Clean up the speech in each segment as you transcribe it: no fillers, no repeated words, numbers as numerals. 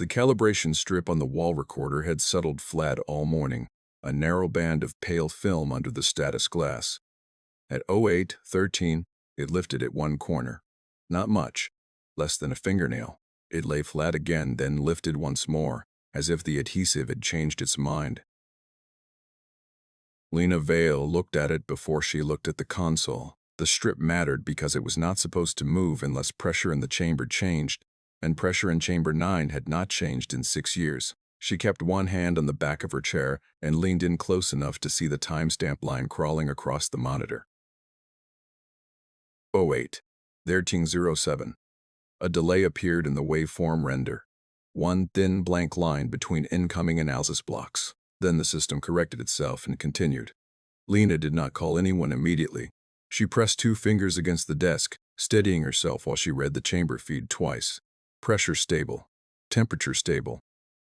The calibration strip on the wall recorder had settled flat all morning, a narrow band of pale film under the status glass. At 08:13, it lifted at one corner. Not much, less than a fingernail. It lay flat again, then lifted once more, as if the adhesive had changed its mind. Lena Vale looked at it before she looked at the console. The strip mattered because it was not supposed to move unless pressure in the chamber changed, and pressure in chamber 9 had not changed in 6 years. She kept one hand on the back of her chair and leaned in close enough to see the timestamp line crawling across the monitor. 08:13:07. A delay appeared in the waveform render. One thin blank line between incoming analysis blocks. Then the system corrected itself and continued. Lena did not call anyone immediately. She pressed 2 fingers against the desk, steadying herself while she read the chamber feed twice. Pressure stable. Temperature stable.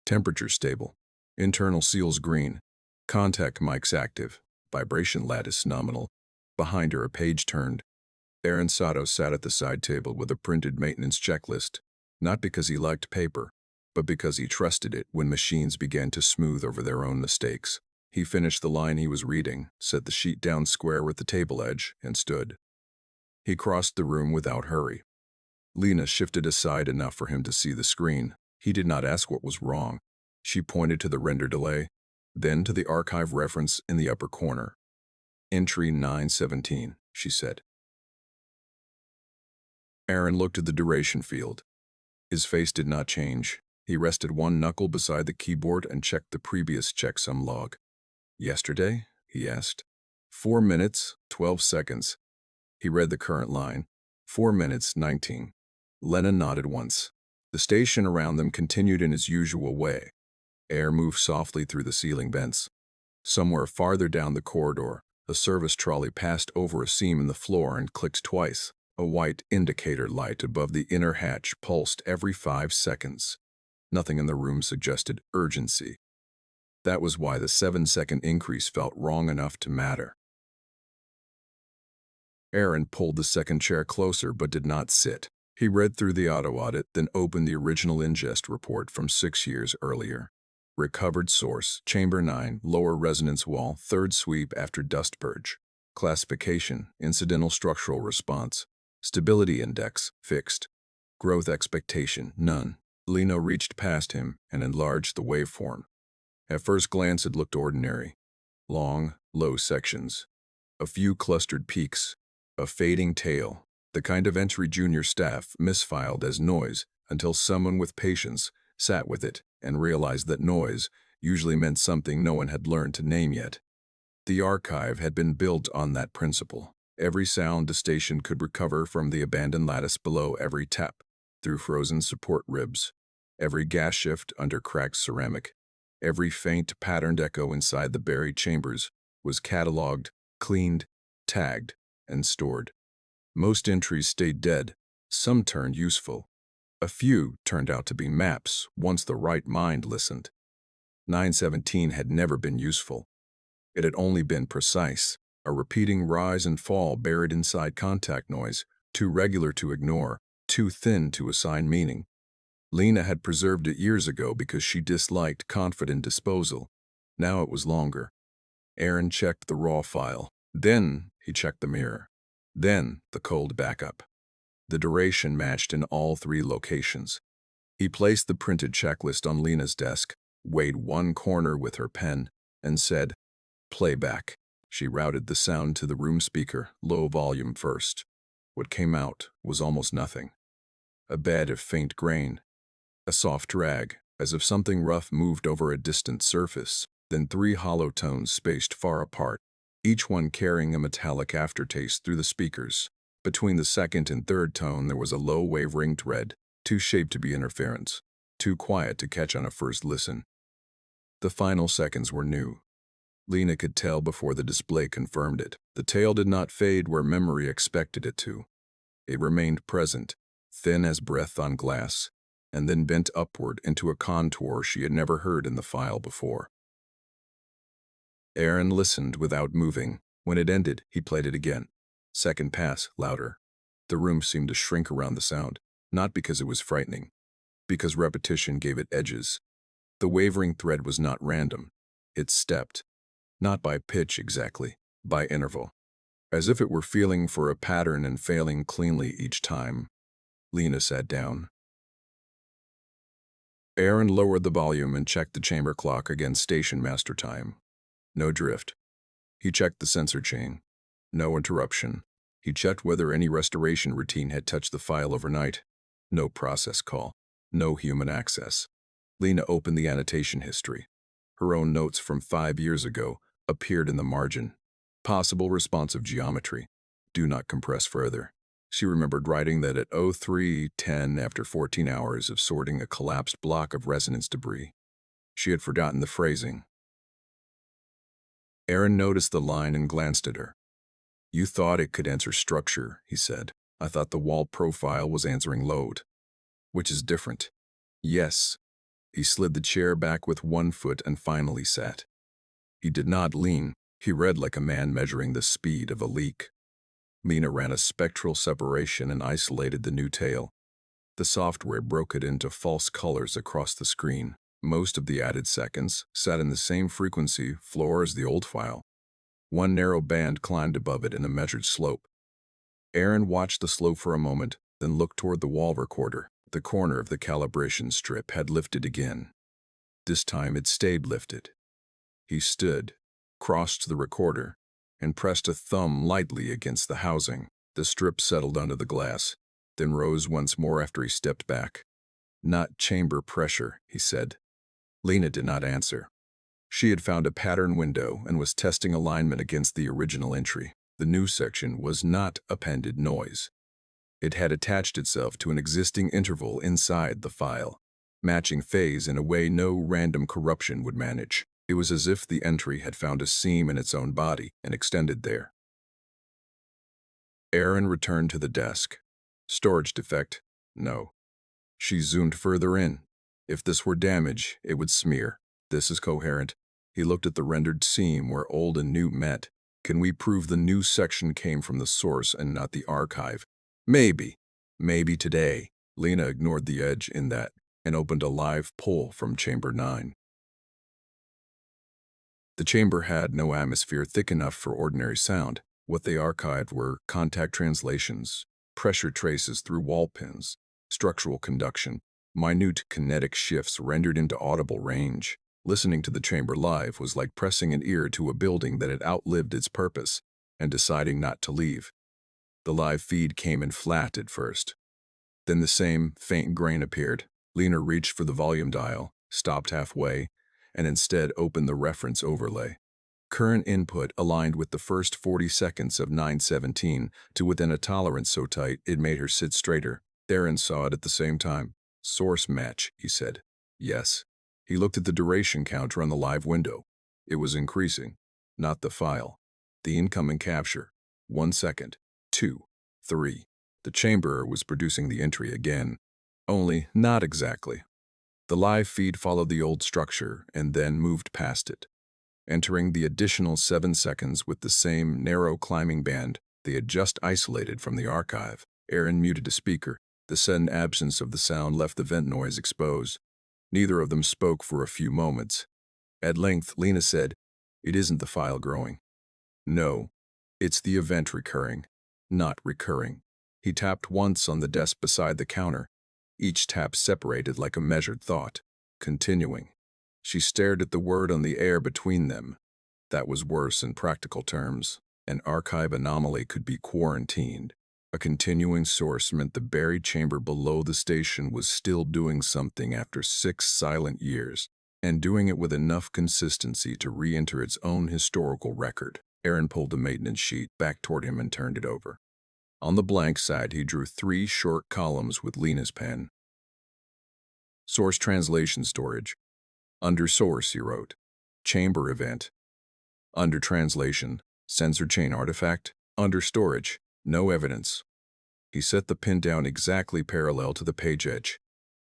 Temperature stable. Internal seals green. Contact mics active. Vibration lattice nominal. Behind her a page turned. Aaron Sato sat at the side table with a printed maintenance checklist, not because he liked paper, but because he trusted it when machines began to smooth over their own mistakes. He finished the line he was reading, set the sheet down square with the table edge, and stood. He crossed the room without hurry. Lena shifted aside enough for him to see the screen. He did not ask what was wrong. She pointed to the render delay, then to the archive reference in the upper corner. Entry 917, she said. Aaron looked at the duration field. His face did not change. He rested one knuckle beside the keyboard and checked the previous checksum log. Yesterday? He asked. 4 minutes, 12 seconds. He read the current line. 4 minutes, 19. Lena nodded once. The station around them continued in its usual way. Air moved softly through the ceiling vents. Somewhere farther down the corridor, a service trolley passed over a seam in the floor and clicked twice. A white indicator light above the inner hatch pulsed every 5 seconds. Nothing in the room suggested urgency. That was why the 7-second increase felt wrong enough to matter. Aaron pulled the second chair closer but did not sit. He read through the auto audit, then opened the original ingest report from 6 years earlier. Recovered source, chamber 9, lower resonance wall, third sweep after dust purge. Classification, incidental structural response. Stability index, fixed. Growth expectation, none. Lena reached past him and enlarged the waveform. At first glance it looked ordinary. Long, low sections. A few clustered peaks. A fading tail. The kind of entry junior staff misfiled as noise until someone with patience sat with it and realized that noise usually meant something no one had learned to name yet. The archive had been built on that principle. Every sound the station could recover from the abandoned lattice below every tap, through frozen support ribs, every gas shift under cracked ceramic, every faint patterned echo inside the buried chambers was cataloged, cleaned, tagged, and stored. Most entries stayed dead, some turned useful. A few turned out to be maps once the right mind listened. 917 had never been useful. It had only been precise. A repeating rise and fall buried inside contact noise, too regular to ignore, too thin to assign meaning. Lena had preserved it years ago because she disliked confident disposal. Now it was longer. Aaron checked the raw file. Then he checked the mirror. Then the cold backup. The duration matched in all 3 locations. He placed the printed checklist on Lena's desk, weighed one corner with her pen, and said, "Playback." She routed the sound to the room speaker, low volume first. What came out was almost nothing. A bed of faint grain. A soft drag, as if something rough moved over a distant surface. Then 3 hollow tones spaced far apart, each one carrying a metallic aftertaste through the speakers. Between the second and third tone there was a low wavering thread, too shaped to be interference, too quiet to catch on a first listen. The final seconds were new. Lena could tell before the display confirmed it. The tail did not fade where memory expected it to. It remained present, thin as breath on glass, and then bent upward into a contour she had never heard in the file before. Aaron listened without moving. When it ended, he played it again. Second pass, louder. The room seemed to shrink around the sound, not because it was frightening, because repetition gave it edges. The wavering thread was not random. It stepped, not by pitch exactly, by interval, as if it were feeling for a pattern and failing cleanly each time. Lena sat down. Aaron lowered the volume and checked the chamber clock against station master time. No drift. He checked the sensor chain. No interruption. He checked whether any restoration routine had touched the file overnight. No process call. No human access. Lena opened the annotation history. Her own notes from 5 years ago appeared in the margin. Possible responsive geometry. Do not compress further. She remembered writing that at 03:10 after 14 hours of sorting a collapsed block of resonance debris. She had forgotten the phrasing. Aaron noticed the line and glanced at her. You thought it could answer structure, he said. I thought the wall profile was answering load. Which is different. Yes. He slid the chair back with one foot and finally sat. He did not lean. He read like a man measuring the speed of a leak. Lena ran a spectral separation and isolated the new tail. The software broke it into false colors across the screen. Most of the added seconds sat in the same frequency floor as the old file. One narrow band climbed above it in a measured slope. Aaron watched the slope for a moment, then looked toward the wall recorder. The corner of the calibration strip had lifted again. This time it stayed lifted. He stood, crossed the recorder, and pressed a thumb lightly against the housing. The strip settled under the glass, then rose once more after he stepped back. Not chamber pressure, he said. Lena did not answer. She had found a pattern window and was testing alignment against the original entry. The new section was not appended noise. It had attached itself to an existing interval inside the file, matching phase in a way no random corruption would manage. It was as if the entry had found a seam in its own body and extended there. Aaron returned to the desk. Storage defect? No. She zoomed further in. If this were damage, it would smear. This is coherent. He looked at the rendered seam where old and new met. Can we prove the new section came from the source and not the archive? Maybe. Maybe today. Lena ignored the edge in that and opened a live pull from Chamber 9. The chamber had no atmosphere thick enough for ordinary sound. What they archived were contact translations, pressure traces through wall pins, structural conduction, minute kinetic shifts rendered into audible range. Listening to the chamber live was like pressing an ear to a building that had outlived its purpose and deciding not to leave. The live feed came in flat at first. Then the same faint grain appeared. Lena reached for the volume dial, stopped halfway, and instead opened the reference overlay. Current input aligned with the first 40 seconds of 9:17 to within a tolerance so tight it made her sit straighter. Aaron saw it at the same time. Source match, he said. Yes. He looked at the duration counter on the live window. It was increasing, not the file. The incoming capture. 1 second, 2, 3. The chamberer was producing the entry again. Only not exactly. The live feed followed the old structure and then moved past it. Entering the additional 7 seconds with the same narrow climbing band they had just isolated from the archive. Aaron muted a speaker. The sudden absence of the sound left the vent noise exposed. Neither of them spoke for a few moments. At length, Lena said, "It isn't the file growing. No, it's the event recurring, not recurring." He tapped once on the desk beside the counter. Each tap separated like a measured thought. Continuing. She stared at the word on the air between them. That was worse in practical terms. An archive anomaly could be quarantined. A continuing source meant the buried chamber below the station was still doing something after 6 silent years, and doing it with enough consistency to re-enter its own historical record. Aaron pulled the maintenance sheet back toward him and turned it over. On the blank side, he drew 3 short columns with Lena's pen. Source translation storage. Under source, he wrote. Chamber event. Under translation, sensor chain artifact. Under storage, no evidence. He set the pin down exactly parallel to the page edge.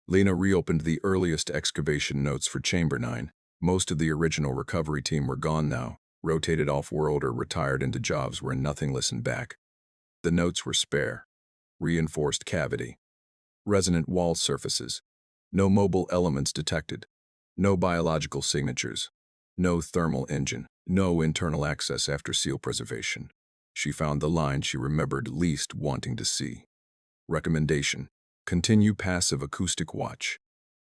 Lena reopened the earliest excavation notes for Chamber 9. Most of the original recovery team were gone now, rotated off-world or retired into jobs where nothing listened back. The notes were spare. Reinforced cavity. Resonant wall surfaces. No mobile elements detected. No biological signatures. No thermal engine. No internal access after seal preservation. She found the line she remembered least wanting to see. Recommendation: continue passive acoustic watch.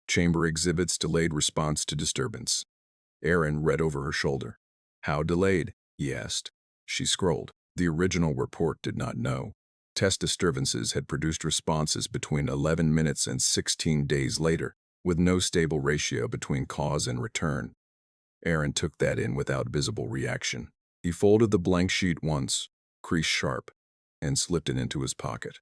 Chamber exhibits delayed response to disturbance. Aaron read over her shoulder. How delayed? He asked. She scrolled. The original report did not know. Test disturbances had produced responses between 11 minutes and 16 days later, with no stable ratio between cause and return. Aaron took that in without visible reaction. He folded the blank sheet once, crease sharp, and slipped it into his pocket.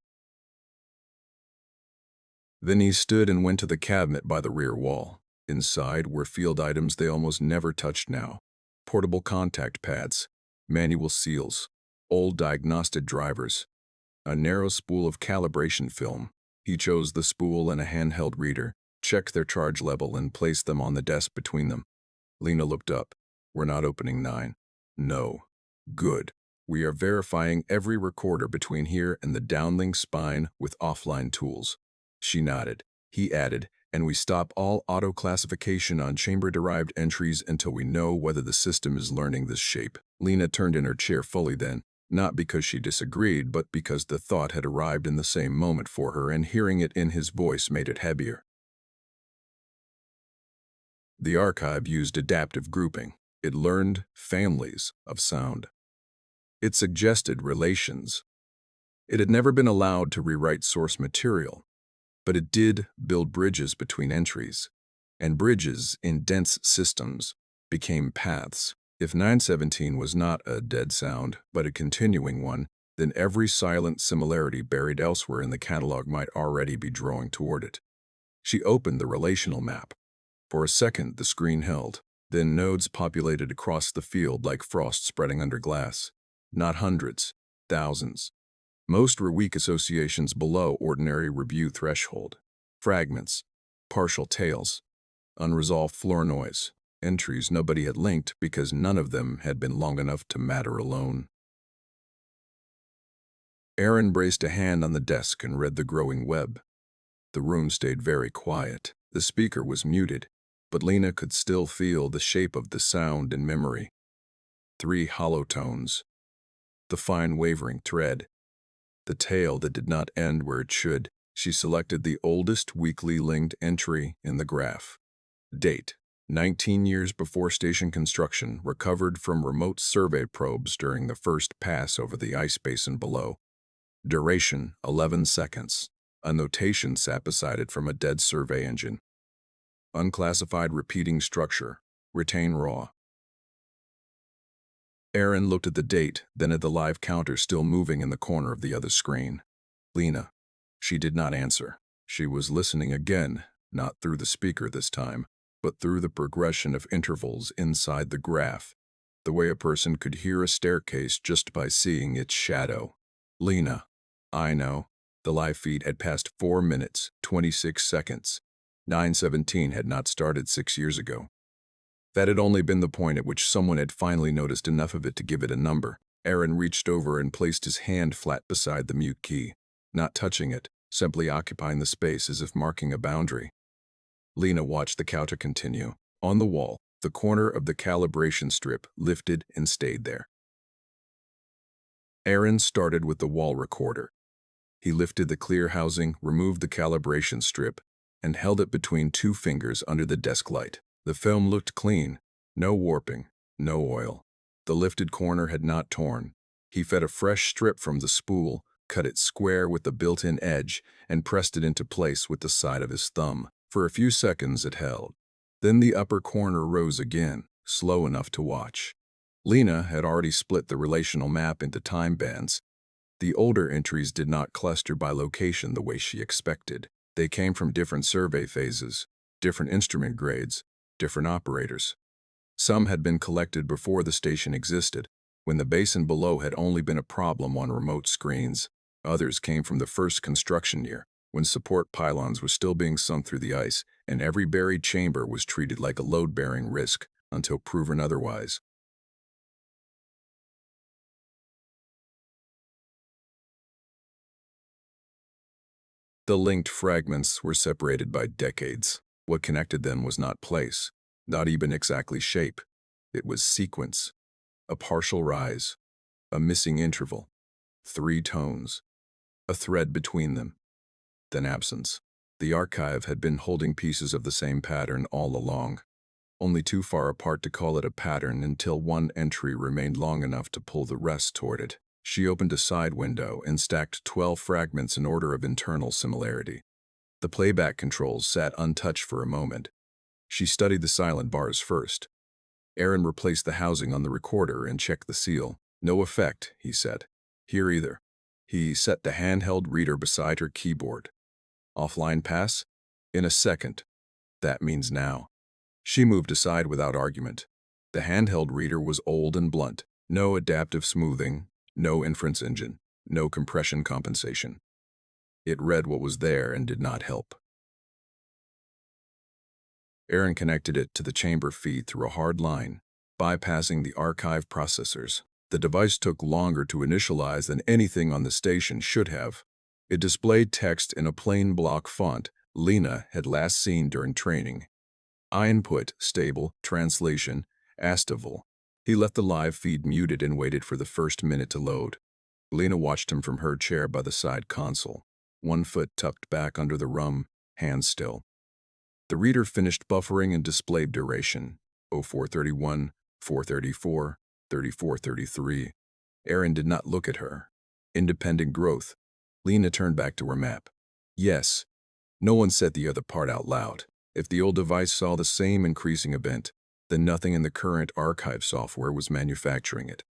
Then he stood and went to the cabinet by the rear wall. Inside were field items they almost never touched now. Portable contact pads, manual seals, old diagnostic drivers, a narrow spool of calibration film. He chose the spool and a handheld reader, checked their charge level, and placed them on the desk between them. Lena looked up. We're not opening 9. No. Good. We are verifying every recorder between here and the downlink spine with offline tools. She nodded. He added, and we stop all auto-classification on chamber-derived entries until we know whether the system is learning this shape. Lena turned in her chair fully then, not because she disagreed, but because the thought had arrived in the same moment for her, and hearing it in his voice made it heavier. The archive used adaptive grouping. It learned families of sound. It suggested relations. It had never been allowed to rewrite source material, but it did build bridges between entries, and bridges in dense systems became paths. If 917 was not a dead sound, but a continuing one, then every silent similarity buried elsewhere in the catalog might already be drawing toward it. She opened the relational map. For a second, the screen held. Then nodes populated across the field like frost spreading under glass. Not hundreds, thousands. Most were weak associations below ordinary review threshold. Fragments, partial tails, unresolved floor noise, entries nobody had linked because none of them had been long enough to matter alone. Aaron braced a hand on the desk and read the growing web. The room stayed very quiet. The speaker was muted, but Lena could still feel the shape of the sound in memory. 3 hollow tones. The fine wavering thread. The tail that did not end where it should. She selected the oldest weekly linked entry in the graph. Date: 19 years before station construction, recovered from remote survey probes during the first pass over the ice basin below. Duration: 11 seconds. A notation sat beside it from a dead survey engine. Unclassified repeating structure. Retain raw. Aaron looked at the date, then at the live counter still moving in the corner of the other screen. Lena. She did not answer. She was listening again, not through the speaker this time, but through the progression of intervals inside the graph, the way a person could hear a staircase just by seeing its shadow. Lena. I know. The live feed had passed 4 minutes, 26 seconds. 917 had not started 6 years ago. That had only been the point at which someone had finally noticed enough of it to give it a number. Aaron reached over and placed his hand flat beside the mute key, not touching it, simply occupying the space as if marking a boundary. Lena watched the counter continue. On the wall, the corner of the calibration strip lifted and stayed there. Aaron started with the wall recorder. He lifted the clear housing, removed the calibration strip, and held it between 2 fingers under the desk light. The film looked clean. No warping, no oil. The lifted corner had not torn. He fed a fresh strip from the spool, cut it square with the built-in edge, and pressed it into place with the side of his thumb. For a few seconds it held. Then the upper corner rose again, slow enough to watch. Lena had already split the relational map into time bands. The older entries did not cluster by location the way she expected. They came from different survey phases, different instrument grades, different operators. Some had been collected before the station existed, when the basin below had only been a problem on remote screens. Others came from the first construction year, when support pylons were still being sunk through the ice, and every buried chamber was treated like a load-bearing risk until proven otherwise. The linked fragments were separated by decades. What connected them was not place, not even exactly shape. It was sequence, a partial rise, a missing interval, 3 tones, a thread between them, then absence. The archive had been holding pieces of the same pattern all along, only too far apart to call it a pattern until one entry remained long enough to pull the rest toward it. She opened a side window and stacked 12 fragments in order of internal similarity. The playback controls sat untouched for a moment. She studied the silent bars first. Aaron replaced the housing on the recorder and checked the seal. No effect, he said. Here either. He set the handheld reader beside her keyboard. Offline pass? In a second. That means now. She moved aside without argument. The handheld reader was old and blunt. No adaptive smoothing, no inference engine, no compression compensation. It read what was there and did not help. Aaron connected it to the chamber feed through a hard line, bypassing the archive processors. The device took longer to initialize than anything on the station should have. It displayed text in a plain block font Lena had last seen during training. Input, stable, translation, Astival. He left the live feed muted and waited for the first minute to load. Lena watched him from her chair by the side console, one foot tucked back under the rum, hands still. The reader finished buffering and displayed duration, 0431, 434, 3433. Aaron did not look at her. Independent growth. Lena turned back to her map. Yes. No one said the other part out loud. If the old device saw the same increasing event, then nothing in the current archive software was manufacturing it.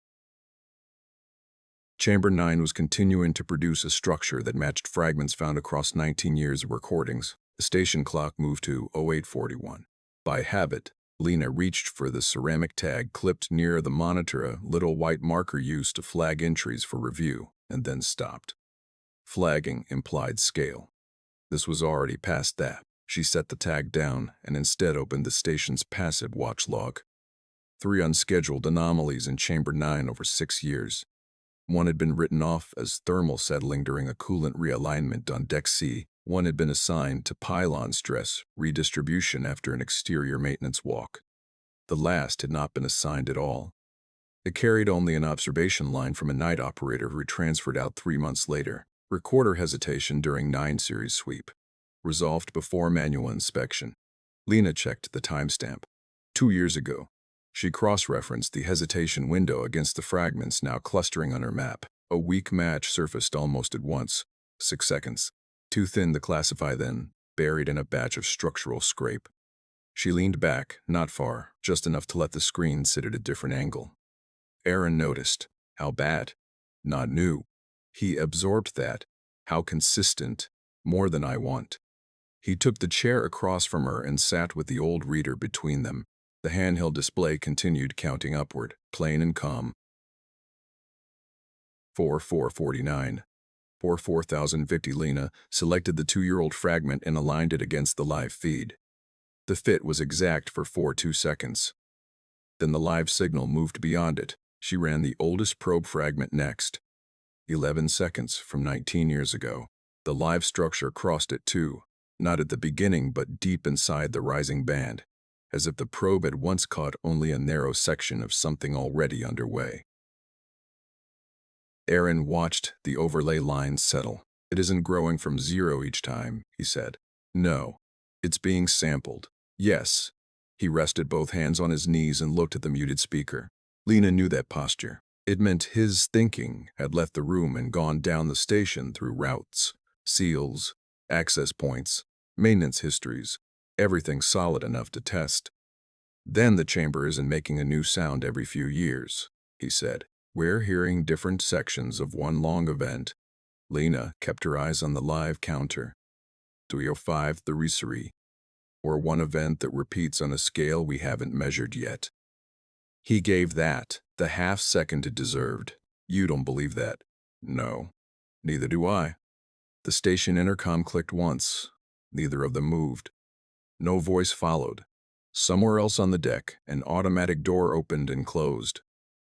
Chamber 9 was continuing to produce a structure that matched fragments found across 19 years of recordings. The station clock moved to 0841. By habit, Lena reached for the ceramic tag clipped near the monitor, a little white marker used to flag entries for review, and then stopped. Flagging implied scale. This was already past that. She set the tag down and instead opened the station's passive watch log. 3 unscheduled anomalies in Chamber 9 over 6 years. One had been written off as thermal settling during a coolant realignment on Deck C. One had been assigned to pylon stress redistribution after an exterior maintenance walk. The last had not been assigned at all. It carried only an observation line from a night operator who transferred out 3 months later. Recorder hesitation during 9 series sweep. Resolved before manual inspection. Lena checked the timestamp. 2 years ago. She cross-referenced the hesitation window against the fragments now clustering on her map. A weak match surfaced almost at once. 6 seconds. Too thin to classify then, buried in a batch of structural scrape. She leaned back, not far, just enough to let the screen sit at a different angle. Aaron noticed. How bad? Not new. He absorbed that. How consistent. More than I want. He took the chair across from her and sat with the old reader between them. The handheld display continued counting upward, plain and calm. 4449. 4050. Lena selected the 2-year-old fragment and aligned it against the live feed. The fit was exact for 42 seconds. Then the live signal moved beyond it. She ran the oldest probe fragment next. 11 seconds from 19 years ago. The live structure crossed it too, not at the beginning but deep inside the rising band, as if the probe had once caught only a narrow section of something already underway. Aaron watched the overlay lines settle. It isn't growing from 0 each time, he said. No, it's being sampled. Yes. He rested both hands on his knees and looked at the muted speaker. Lena knew that posture. It meant his thinking had left the room and gone down the station through routes, seals, access points, maintenance histories, everything solid enough to test. Then the chamber isn't making a new sound every few years, he said. We're hearing different sections of one long event. Lena kept her eyes on the live counter. 305 the Risserie, or one event that repeats on a scale we haven't measured yet. He gave that the half second it deserved. You don't believe that? No. Neither do I. The station intercom clicked once. Neither of them moved. No voice followed. Somewhere else on the deck, an automatic door opened and closed.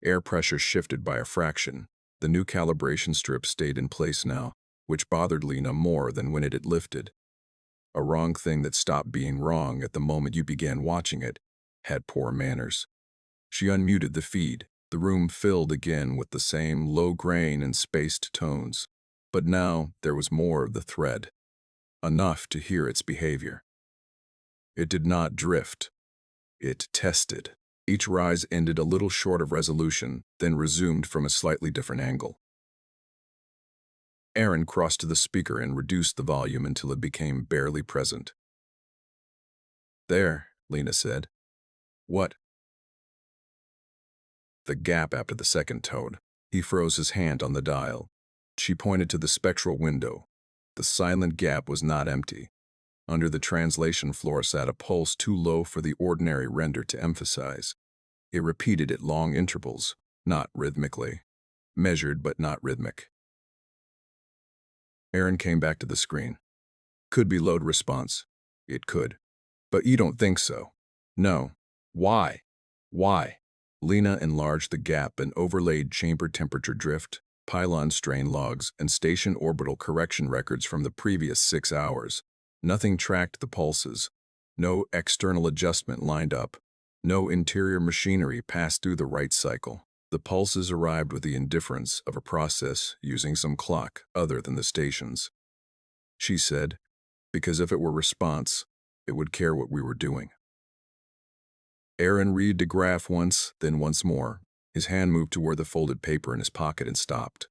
Air pressure shifted by a fraction. The new calibration strip stayed in place now. which bothered Lena more than when it had lifted. A wrong thing that stopped being wrong at the moment you began watching it had poor manners. She unmuted the feed. The room filled again with the same low grain and spaced tones. But now there was more of the thread. Enough to hear its behavior. It did not drift. It tested. Each rise ended a little short of resolution, then resumed from a slightly different angle. Aaron crossed to the speaker and reduced the volume until it became barely present. "There," Lena said. "What?" The gap after the second tone. He froze his hand on the dial. She pointed to the spectral window. The silent gap was not empty. Under the translation floor sat a pulse too low for the ordinary render to emphasize. It repeated at long intervals, not rhythmically. Measured but not rhythmic. Aaron came back to the screen. "Could be load response." It could. "But you don't think so?" "No." "Why?" "Why?" Lena enlarged the gap and overlaid chamber temperature drift, pylon strain logs, and station orbital correction records from the previous 6 hours. Nothing tracked the pulses. No external adjustment lined up. No interior machinery passed through the right cycle. The pulses arrived with the indifference of a process using some clock other than the station's. She said, because if it were response, it would care what we were doing. Aaron read the graph once, then once more. His hand moved toward the folded paper in his pocket and stopped.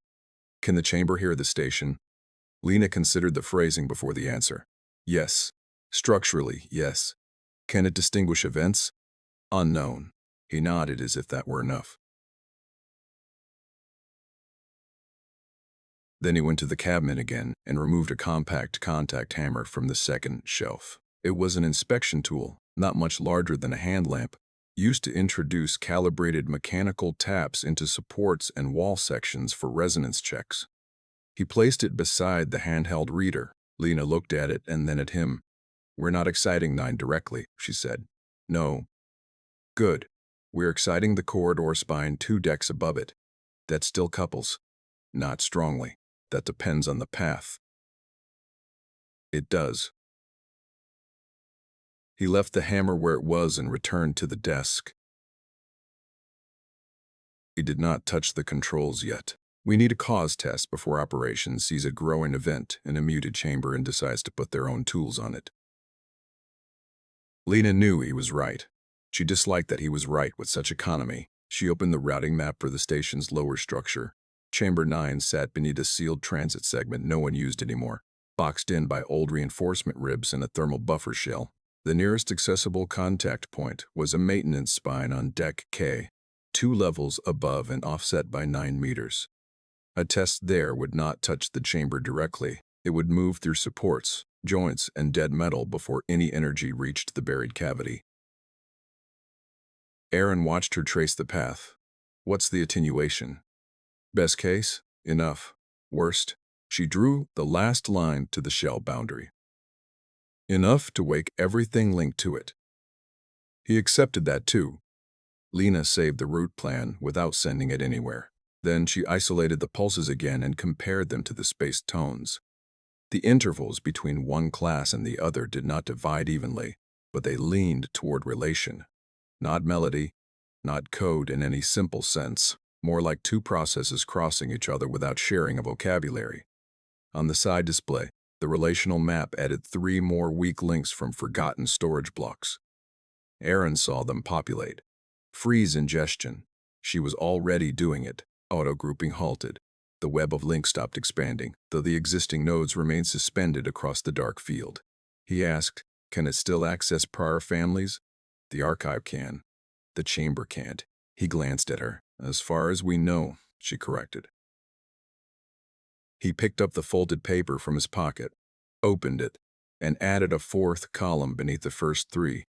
"Can the chamber hear the station?" Lena considered the phrasing before the answer. "Yes. Structurally, yes." "Can it distinguish events?" "Unknown." He nodded as if that were enough. Then he went to the cabinet again and removed a compact contact hammer from the second shelf. It was an inspection tool, not much larger than a hand lamp, used to introduce calibrated mechanical taps into supports and wall sections for resonance checks. He placed it beside the handheld reader. Lena looked at it and then at him. "We're not exciting 9 directly," she said. "No." "Good. We're exciting the corridor spine 2 decks above it. That still couples." "Not strongly. That depends on the path." "It does." He left the hammer where it was and returned to the desk. He did not touch the controls yet. We need a cause test before operations sees a growing event in a muted chamber and decides to put their own tools on it. Lena knew he was right. She disliked that he was right with such economy. She opened the routing map for the station's lower structure. Chamber 9 sat beneath a sealed transit segment no one used anymore, boxed in by old reinforcement ribs and a thermal buffer shell. The nearest accessible contact point was a maintenance spine on Deck K, 2 levels above and offset by 9 meters. A test there would not touch the chamber directly. It would move through supports, joints, and dead metal before any energy reached the buried cavity. Aaron watched her trace the path. "What's the attenuation?" "Best case, enough. Worst," she drew the last line to the shell boundary. "Enough to wake everything linked to it." He accepted that too. Lena saved the route plan without sending it anywhere. Then she isolated the pulses again and compared them to the spaced tones. The intervals between one class and the other did not divide evenly, but they leaned toward relation. Not melody, not code in any simple sense, more like 2 processes crossing each other without sharing a vocabulary. On the side display, the relational map added 3 more weak links from forgotten storage blocks. Aaron saw them populate. Freeze ingestion. She was already doing it. Auto-grouping halted. The web of links stopped expanding, though the existing nodes remained suspended across the dark field. He asked, "Can it still access prior families?" "The archive can. The chamber can't." He glanced at her. "As far as we know," she corrected. He picked up the folded paper from his pocket, opened it, and added a 4th column beneath the first 3.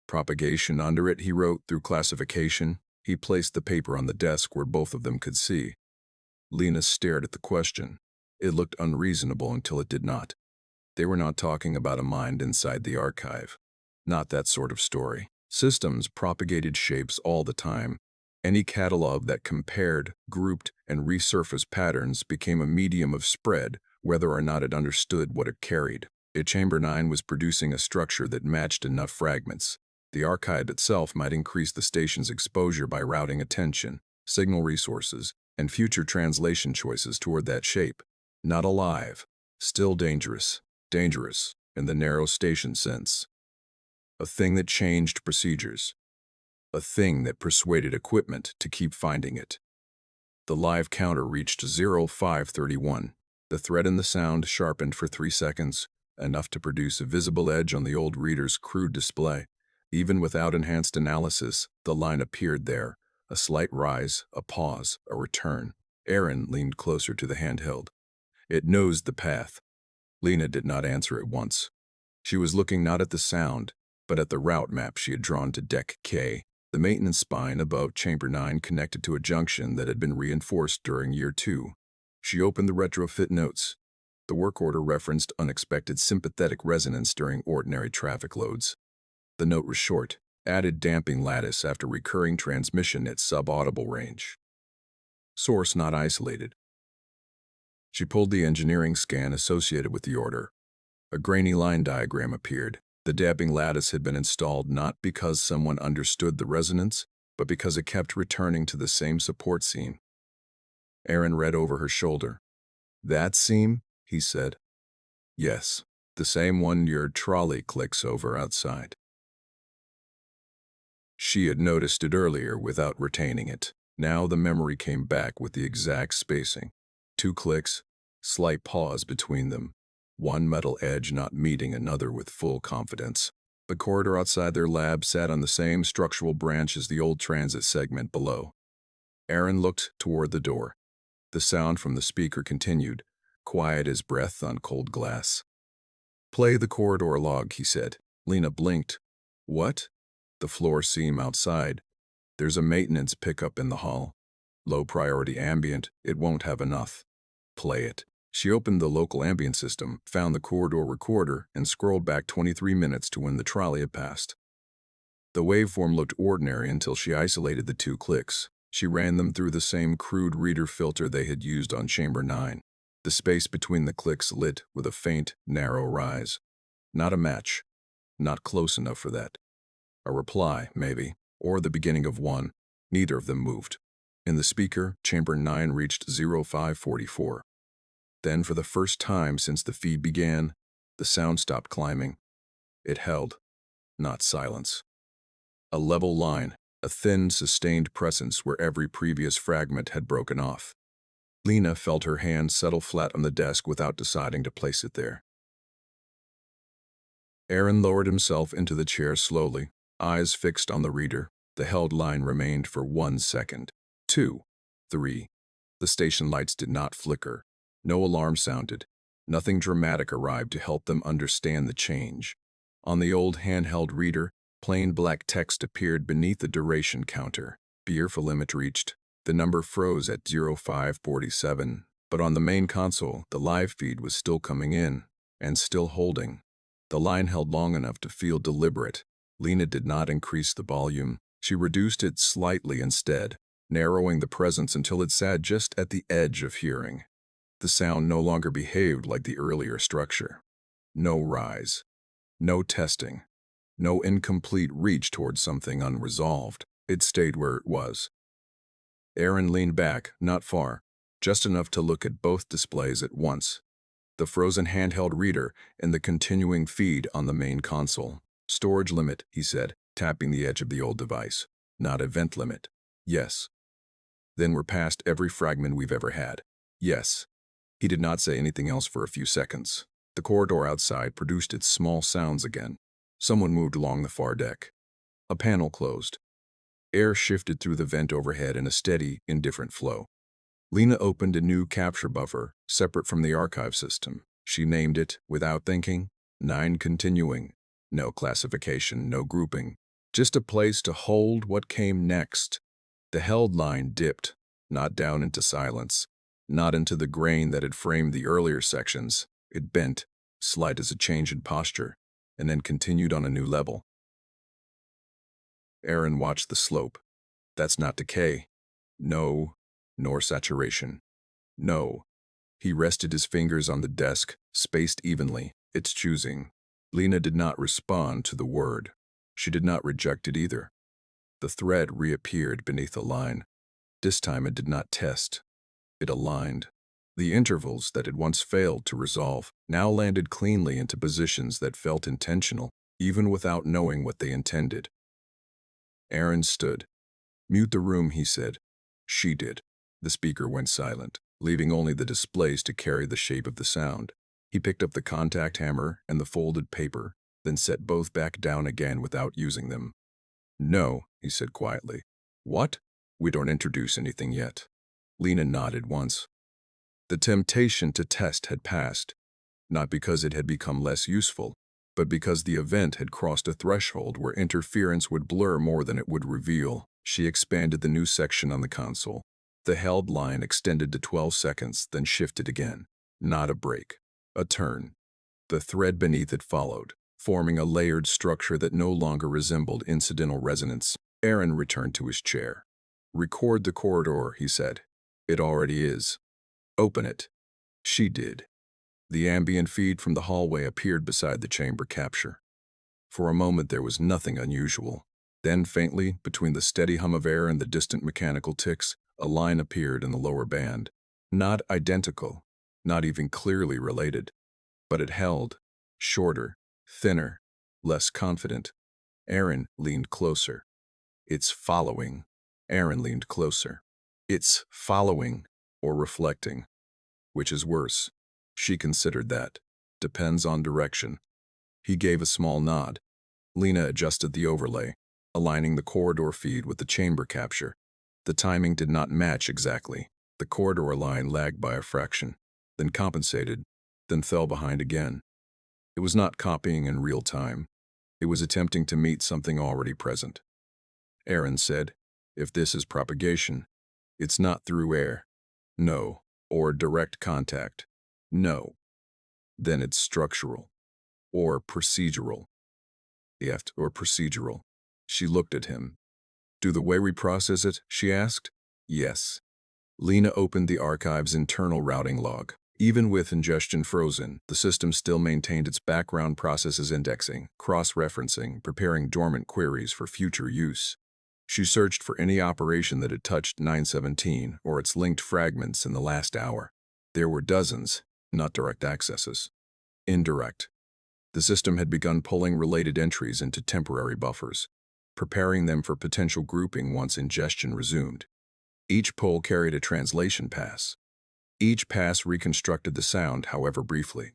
Propagation under it, he wrote, through classification. He placed the paper on the desk where both of them could see. Lena stared at the question. It looked unreasonable until it did not. They were not talking about a mind inside the archive. Not that sort of story. Systems propagated shapes all the time. Any catalog that compared, grouped, and resurfaced patterns became a medium of spread whether or not it understood what it carried. Chamber 9 was producing a structure that matched enough fragments. The archive itself might increase the station's exposure by routing attention, signal resources, and future translation choices toward that shape. Not alive, still dangerous. Dangerous, in the narrow station sense. A thing that changed procedures. A thing that persuaded equipment to keep finding it. The live counter reached 0531. The thread in the sound sharpened for 3 seconds, enough to produce a visible edge on the old reader's crude display. Even without enhanced analysis, the line appeared there. A slight rise, a pause, a return. Aaron leaned closer to the handheld. It nosed the path. Lena did not answer at once. She was looking not at the sound, but at the route map she had drawn to Deck K. The maintenance spine above Chamber 9 connected to a junction that had been reinforced during Year 2. She opened the retrofit notes. The work order referenced unexpected sympathetic resonance during ordinary traffic loads. The note was short, added damping lattice after recurring transmission at sub-audible range. Source not isolated. She pulled the engineering scan associated with the order. A grainy line diagram appeared. The damping lattice had been installed not because someone understood the resonance, but because it kept returning to the same support seam. Aaron read over her shoulder. "That seam?" he said. "Yes, the same one your trolley clicks over outside." She had noticed it earlier without retaining it. Now the memory came back with the exact spacing. 2 clicks, slight pause between them. One metal edge not meeting another with full confidence. The corridor outside their lab sat on the same structural branch as the old transit segment below. Aaron looked toward the door. The sound from the speaker continued, quiet as breath on cold glass. "Play the corridor log," he said. Lena blinked. "What?" "The floor seam outside. There's a maintenance pickup in the hall. Low priority ambient, it won't have enough. Play it." She opened the local ambient system, found the corridor recorder, and scrolled back 23 minutes to when the trolley had passed. The waveform looked ordinary until she isolated the 2 clicks. She ran them through the same crude reader filter they had used on Chamber 9. The space between the clicks lit with a faint, narrow rise. Not a match. Not close enough for that. A reply, maybe, or the beginning of one. Neither of them moved. In the speaker, Chamber 9 reached 0544. Then, for the first time since the feed began, the sound stopped climbing. It held, not silence. A level line, a thin, sustained presence where every previous fragment had broken off. Lena felt her hand settle flat on the desk without deciding to place it there. Aaron lowered himself into the chair slowly, eyes fixed on the reader. The held line remained for 1 second. 2, 3. The station lights did not flicker. No alarm sounded. Nothing dramatic arrived to help them understand the change. On the old handheld reader, plain black text appeared beneath the duration counter. Beer for limit reached. The number froze at 0547, but on the main console, the live feed was still coming in, and still holding. The line held long enough to feel deliberate. Lena did not increase the volume. She reduced it slightly instead, narrowing the presence until it sat just at the edge of hearing. The sound no longer behaved like the earlier structure. No rise. No testing. No incomplete reach toward something unresolved. It stayed where it was. Aaron leaned back, not far, just enough to look at both displays at once. The frozen handheld reader and the continuing feed on the main console. "Storage limit," he said, tapping the edge of the old device. "Not event limit." "Yes." "Then we're past every fragment we've ever had." "Yes." He did not say anything else for a few seconds. The corridor outside produced its small sounds again. Someone moved along the far deck. A panel closed. Air shifted through the vent overhead in a steady, indifferent flow. Lena opened a new capture buffer, separate from the archive system. She named it, without thinking, 9 continuing. No classification, no grouping. Just a place to hold what came next. The held line dipped, not down into silence, not into the grain that had framed the earlier sections. It bent, slight as a change in posture, and then continued on a new level. Aaron watched the slope. That's not decay. No, nor saturation. No. He rested his fingers on the desk, spaced evenly, its choosing. Lena did not respond to the word. She did not reject it either. The thread reappeared beneath a line. This time it did not test. It aligned. The intervals that had once failed to resolve now landed cleanly into positions that felt intentional, even without knowing what they intended. Aaron stood. "Mute the room," he said. She did. The speaker went silent, leaving only the displays to carry the shape of the sound. He picked up the contact hammer and the folded paper, then set both back down again without using them. "No," he said quietly. "What?" "We don't introduce anything yet." Lena nodded once. The temptation to test had passed, not because it had become less useful, but because the event had crossed a threshold where interference would blur more than it would reveal. She expanded the new section on the console. The held line extended to 12 seconds, then shifted again. Not a break. A turn. The thread beneath it followed, forming a layered structure that no longer resembled incidental resonance. Aaron returned to his chair. "Record the corridor," he said. "It already is." "Open it." She did. The ambient feed from the hallway appeared beside the chamber capture. For a moment there was nothing unusual. Then faintly, between the steady hum of air and the distant mechanical ticks, a line appeared in the lower band. Not identical, not even clearly related. But it held. Shorter, thinner, less confident. Aaron leaned closer. "It's following." Aaron leaned closer. "It's following or reflecting. Which is worse?" She considered that. "Depends on direction." He gave a small nod. Lena adjusted the overlay, aligning the corridor feed with the chamber capture. The timing did not match exactly. The corridor line lagged by a fraction, then compensated, then fell behind again. It was not copying in real time. It was attempting to meet something already present. Aaron said, "If this is propagation, it's not through air. No. Or direct contact. No. Then it's structural. Or procedural." Or procedural. She looked at him. "Do the way we process it?" she asked. "Yes." Lena opened the archive's internal routing log. Even with ingestion frozen, the system still maintained its background processes indexing, cross-referencing, preparing dormant queries for future use. She searched for any operation that had touched 917 or its linked fragments in the last hour. There were dozens, not direct accesses. Indirect. The system had begun pulling related entries into temporary buffers, preparing them for potential grouping once ingestion resumed. Each pull carried a translation pass. Each pass reconstructed the sound, however briefly.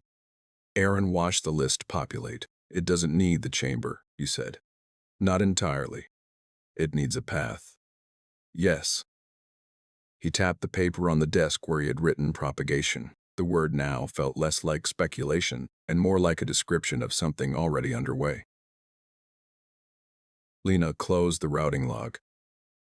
Aaron watched the list populate. "It doesn't need the chamber," he said. "Not entirely. It needs a path." "Yes." He tapped the paper on the desk where he had written propagation. The word now felt less like speculation and more like a description of something already underway. Lena closed the routing log.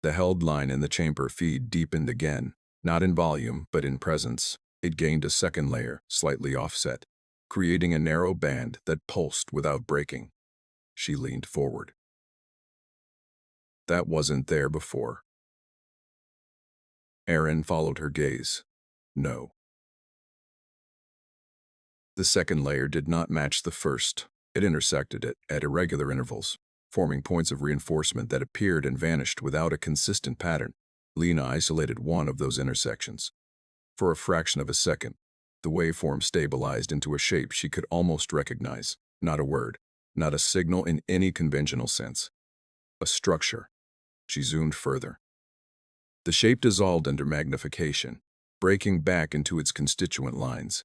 The held line in the chamber feed deepened again, not in volume, but in presence. It gained a second layer, slightly offset, creating a narrow band that pulsed without breaking. She leaned forward. "That wasn't there before." Aaron followed her gaze. "No." The second layer did not match the first. It intersected it at irregular intervals, forming points of reinforcement that appeared and vanished without a consistent pattern. Lena isolated one of those intersections. For a fraction of a second, the waveform stabilized into a shape she could almost recognize. Not a word, not a signal in any conventional sense. A structure. She zoomed further. The shape dissolved under magnification, breaking back into its constituent lines.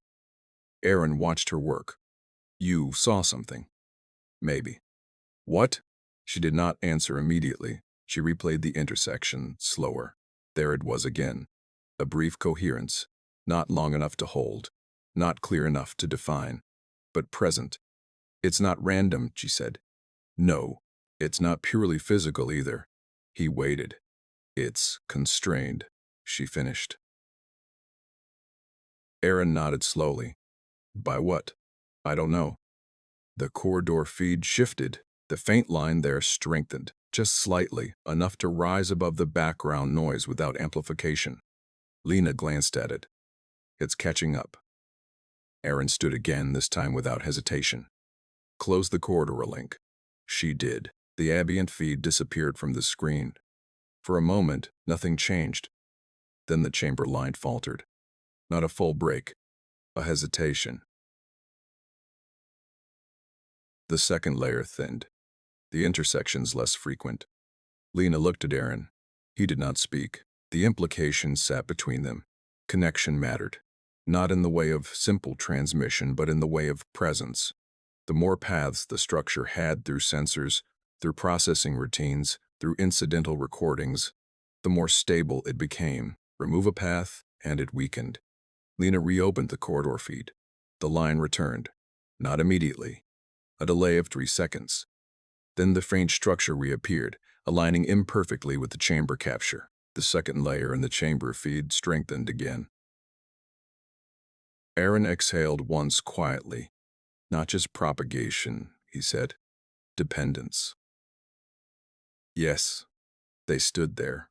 Aaron watched her work. "You saw something." "Maybe." "What?" She did not answer immediately. She replayed the intersection, slower. There it was again. A brief coherence, not long enough to hold, not clear enough to define, but present. "It's not random," she said. "No, it's not purely physical either." He waited. "It's constrained," she finished. Aaron nodded slowly. "By what?" "I don't know." The corridor feed shifted. The faint line there strengthened, just slightly, enough to rise above the background noise without amplification. Lena glanced at it. It's catching up. Aaron stood again, this time without hesitation. Close the corridor link. She did. The ambient feed disappeared from the screen. For a moment, nothing changed. Then the chamber line faltered. Not a full break. A hesitation. The second layer thinned. The intersections less frequent. Lena looked at Aaron. He did not speak. The implication sat between them. Connection mattered. Not in the way of simple transmission, but in the way of presence. The more paths the structure had through sensors, through processing routines, through incidental recordings, the more stable it became. Remove a path, and it weakened. Lena reopened the corridor feed. The line returned. Not immediately. A delay of 3 seconds. Then the faint structure reappeared, aligning imperfectly with the chamber capture. The second layer in the chamber feed strengthened again. Aaron exhaled once quietly. Not just propagation, he said. Dependence. Yes. They stood there,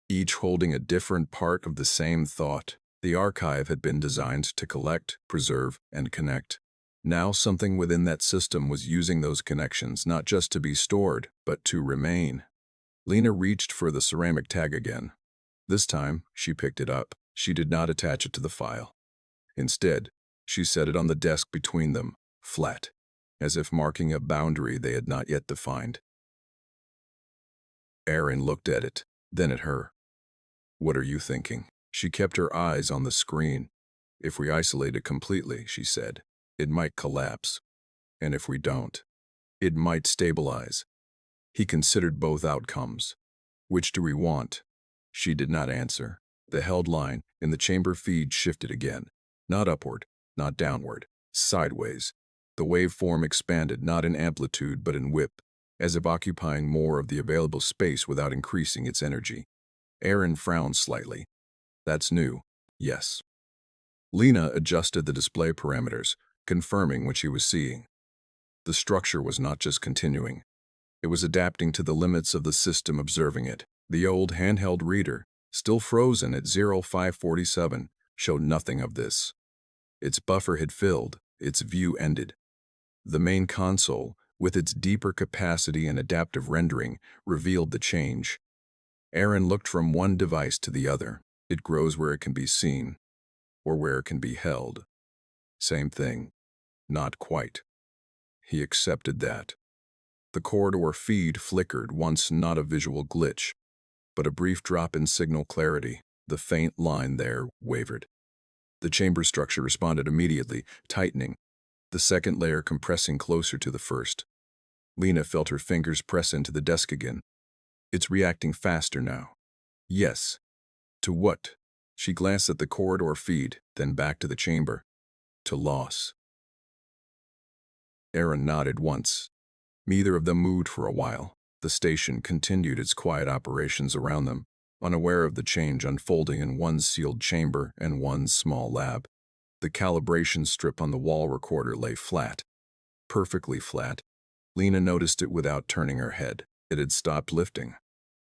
each holding a different part of the same thought. The archive had been designed to collect, preserve, and connect. Now something within that system was using those connections not just to be stored, but to remain. Lena reached for the ceramic tag again. This time, she picked it up. She did not attach it to the file. Instead, she set it on the desk between them, flat, as if marking a boundary they had not yet defined. Aaron looked at it, then at her. What are you thinking? She kept her eyes on the screen. If we isolate it completely, she said, it might collapse. And if we don't, it might stabilize. He considered both outcomes. Which do we want? She did not answer. The held line in the chamber feed shifted again. Not upward, not downward, sideways. The waveform expanded not in amplitude but in width, as if occupying more of the available space without increasing its energy. Aaron frowned slightly. That's new. Yes. Lena adjusted the display parameters, confirming what she was seeing. The structure was not just continuing. It was adapting to the limits of the system observing it. The old handheld reader, still frozen at 0547, showed nothing of this. Its buffer had filled, its view ended. The main console, with its deeper capacity and adaptive rendering, revealed the change. Aaron looked from one device to the other. It grows where it can be seen, or where it can be held. Same thing. Not quite. He accepted that. The corridor feed flickered, once not a visual glitch, but a brief drop in signal clarity. The faint line there wavered. The chamber structure responded immediately, tightening, the second layer compressing closer to the first. Lena felt her fingers press into the desk again. It's reacting faster now. Yes. To what? She glanced at the corridor feed, then back to the chamber. To loss. Aaron nodded once. Neither of them moved for a while. The station continued its quiet operations around them, unaware of the change unfolding in one sealed chamber and one small lab. The calibration strip on the wall recorder lay flat. Perfectly flat. Lena noticed it without turning her head. It had stopped lifting.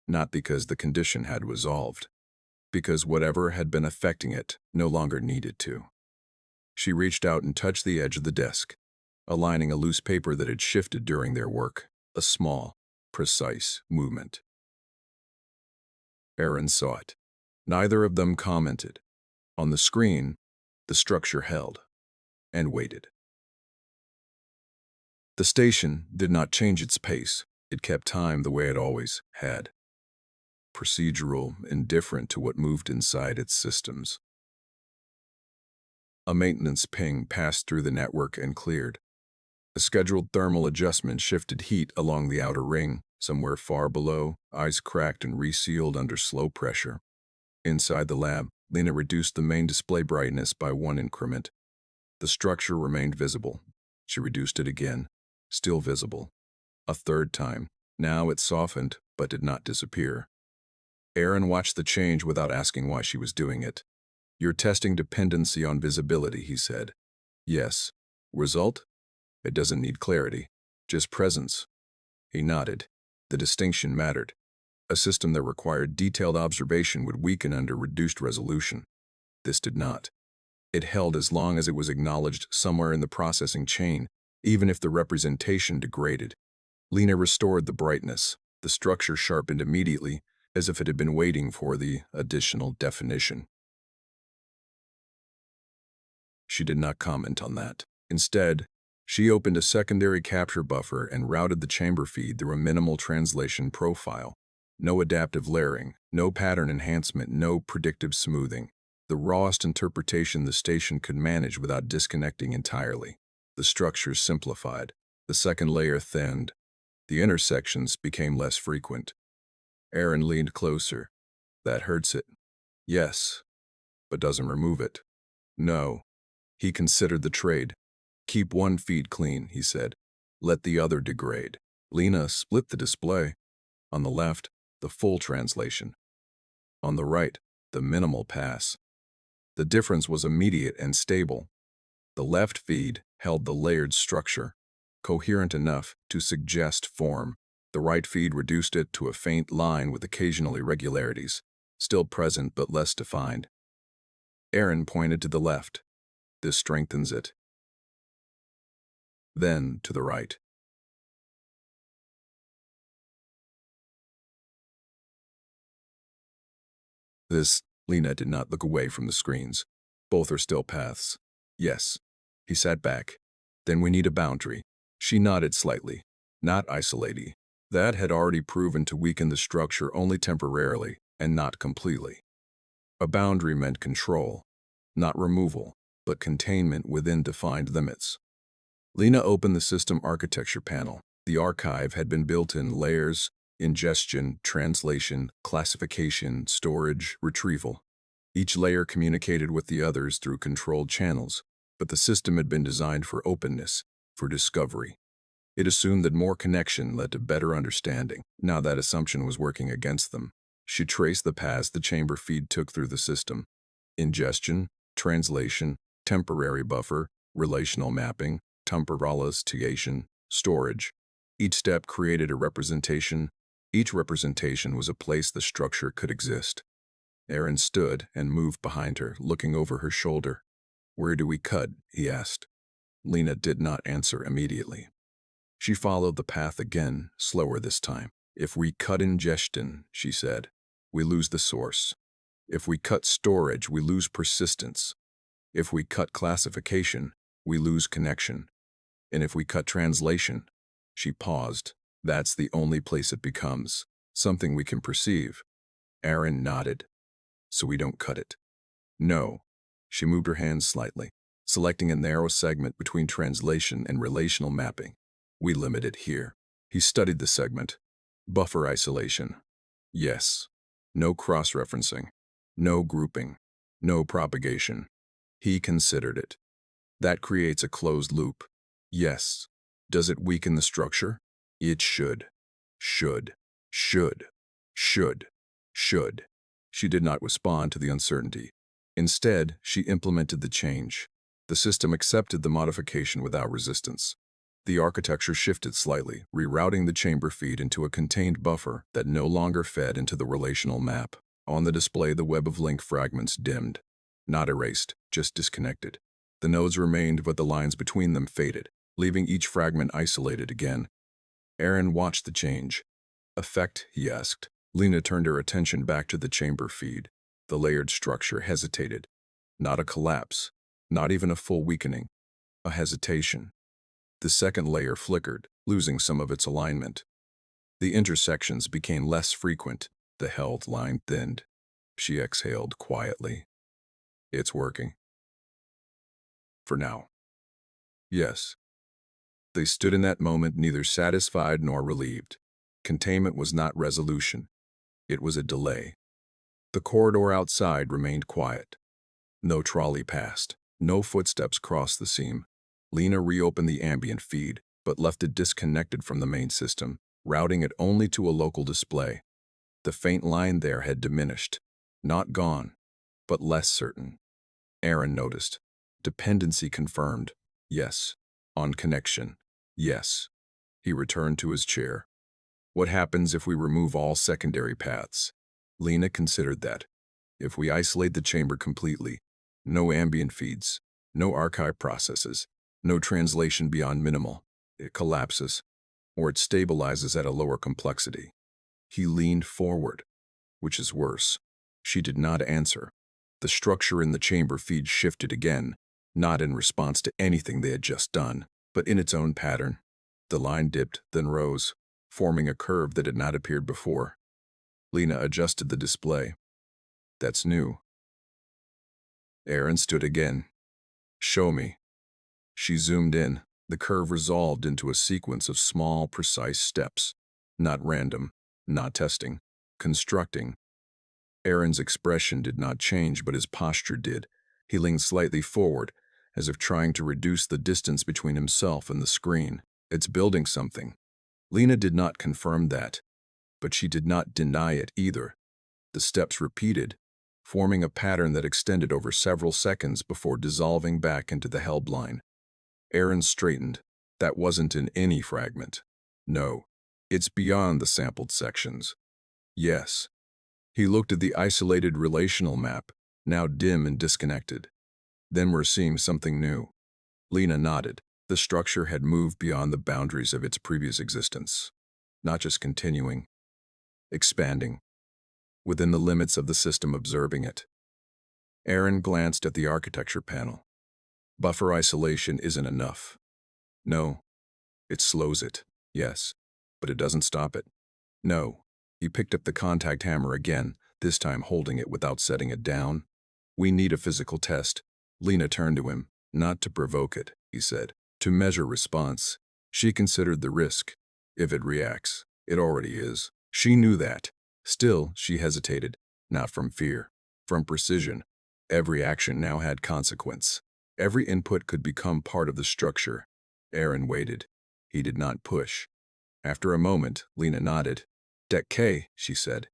Not because the condition had resolved. Because whatever had been affecting it no longer needed to. She reached out and touched the edge of the desk, aligning a loose paper that had shifted during their work. A small, precise movement. Aaron saw it. Neither of them commented. On the screen, the structure held and waited. The station did not change its pace. It kept time the way it always had. Procedural, indifferent to what moved inside its systems. A maintenance ping passed through the network and cleared. A scheduled thermal adjustment shifted heat along the outer ring. Somewhere far below, eyes cracked and resealed under slow pressure. Inside the lab, Lena reduced the main display brightness by 1 increment. The structure remained visible. She reduced it again. Still visible. A third time. Now it softened, but did not disappear. Aaron watched the change without asking why she was doing it. You're testing dependency on visibility, he said. Yes. Result? It doesn't need clarity. Just presence. He nodded. The distinction mattered. A system that required detailed observation would weaken under reduced resolution. This did not. It held as long as it was acknowledged somewhere in the processing chain, even if the representation degraded. Lena restored the brightness. The structure sharpened immediately, as if it had been waiting for the additional definition. She did not comment on that. Instead, she opened a secondary capture buffer and routed the chamber feed through a minimal translation profile. No adaptive layering, no pattern enhancement, no predictive smoothing. The rawest interpretation the station could manage without disconnecting entirely. The structures simplified. The second layer thinned. The intersections became less frequent. Aaron leaned closer. That hurts it. Yes, but doesn't remove it. No. He considered the trade. Keep one feed clean, he said. Let the other degrade. Lena split the display. On the left, the full translation. On the right, the minimal pass. The difference was immediate and stable. The left feed held the layered structure, coherent enough to suggest form. The right feed reduced it to a faint line with occasional irregularities, still present but less defined. Aaron pointed to the left. This strengthens it. Then to the right. Lena did not look away from the screens. Both are still paths. Yes. He sat back. Then we need a boundary. She nodded slightly. Not isolating. That had already proven to weaken the structure only temporarily, and not completely. A boundary meant control. Not removal, but containment within defined limits. Lena opened the system architecture panel. The archive had been built in layers: ingestion, translation, classification, storage, retrieval. Each layer communicated with the others through controlled channels, but the system had been designed for openness, for discovery. It assumed that more connection led to better understanding. Now that assumption was working against them. She traced the paths the chamber feed took through the system: ingestion, translation, temporary buffer, relational mapping, temporalization, storage. Each step created a representation. Each representation was a place the structure could exist. Aaron stood and moved behind her, looking over her shoulder. "Where do we cut?" he asked. Lena did not answer immediately. She followed the path again, slower this time. "If we cut ingestion," she said, "we lose the source. If we cut storage, we lose persistence. If we cut classification, we lose connection. And if we cut translation," she paused, "that's the only place it becomes something we can perceive." Aaron nodded. "So we don't cut it." "No." She moved her hands slightly, selecting a narrow segment between translation and relational mapping. "We limit it here." He studied the segment. Buffer isolation. Yes. No cross-referencing. No grouping. No propagation. He considered it. That creates a closed loop. Yes. Does it weaken the structure? It should. Should. Should. Should. Should. She did not respond to the uncertainty. Instead, she implemented the change. The system accepted the modification without resistance. The architecture shifted slightly, rerouting the chamber feed into a contained buffer that no longer fed into the relational map. On the display, the web of link fragments dimmed. Not erased, just disconnected. The nodes remained, but the lines between them faded, leaving each fragment isolated again. Aaron watched the change. "Effect?" he asked. Lena turned her attention back to the chamber feed. The layered structure hesitated. Not a collapse, not even a full weakening. A hesitation. The second layer flickered, losing some of its alignment. The intersections became less frequent. The held line thinned. She exhaled quietly. "It's working." "For now." "Yes." They stood in that moment neither satisfied nor relieved. Containment was not resolution. It was a delay. The corridor outside remained quiet. No trolley passed. No footsteps crossed the seam. Lena reopened the ambient feed, but left it disconnected from the main system, routing it only to a local display. The faint line there had diminished. Not gone, but less certain. Aaron noticed. Dependency confirmed. Yes. On connection. Yes. He returned to his chair. "What happens if we remove all secondary paths?" Lena considered that. "If we isolate the chamber completely, No ambient feeds, no archive processes, no translation beyond minimal. It collapses, or it stabilizes at a lower complexity. He leaned forward, which is worse. She did not answer. The structure in the chamber feed shifted again, not in response to anything they had just done, but in its own pattern. The line dipped, then rose, forming a curve that had not appeared before. Lena adjusted the display. That's new. Aaron stood again. Show me. She zoomed in. The curve resolved into a sequence of small, precise steps. Not random, not testing, constructing. Aaron's expression did not change, but his posture did. He leaned slightly forward, as if trying to reduce the distance between himself and the screen. It's building something. Lena did not confirm that, but she did not deny it either. The steps repeated, forming a pattern that extended over several seconds before dissolving back into the held line. Aaron straightened. That wasn't in any fragment. No, it's beyond the sampled sections. Yes. He looked at the isolated relational map, now dim and disconnected. Then we're seeing something new. Lena nodded. The structure had moved beyond the boundaries of its previous existence. Not just continuing, expanding, within the limits of the system observing it. Aaron glanced at the architecture panel. Buffer isolation isn't enough. No, it slows it, yes, but it doesn't stop it. No. He picked up the contact hammer again, this time holding it without setting it down. We need a physical test. Lena turned to him. Not to provoke it, he said. To measure response. She considered the risk. If it reacts, it already is. She knew that. Still, she hesitated. Not from fear. From precision. Every action now had consequence. Every input could become part of the structure. Aaron waited. He did not push. After a moment, Lena nodded. Deck K, she said.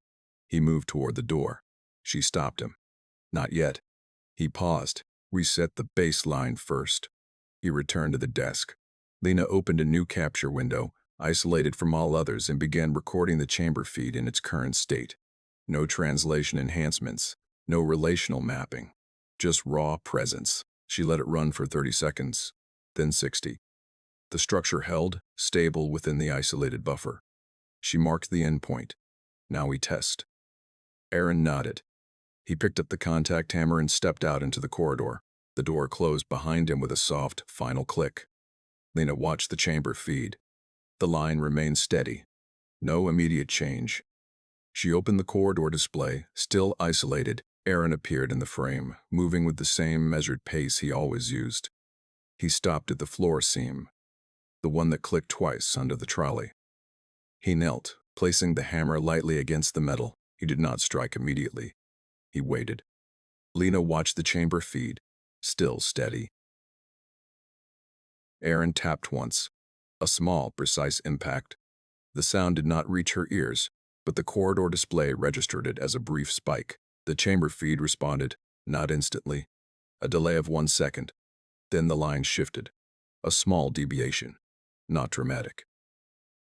He moved toward the door. She stopped him. Not yet. He paused. Reset the baseline first. He returned to the desk. Lena opened a new capture window, isolated from all others, and began recording the chamber feed in its current state. No translation enhancements. No relational mapping. Just raw presence. She let it run for 30 seconds, then 60. The structure held, stable within the isolated buffer. She marked the endpoint. Now we test. Aaron nodded. He picked up the contact hammer and stepped out into the corridor. The door closed behind him with a soft, final click. Lena watched the chamber feed. The line remained steady. No immediate change. She opened the corridor display, still isolated. Aaron appeared in the frame, moving with the same measured pace he always used. He stopped at the floor seam, the one that clicked twice under the trolley. He knelt, placing the hammer lightly against the metal. He did not strike immediately. He waited. Lena watched the chamber feed, still steady. Aaron tapped once. A small, precise impact. The sound did not reach her ears, but the corridor display registered it as a brief spike. The chamber feed responded, not instantly. A delay of 1 second. Then the line shifted. A small deviation. Not dramatic,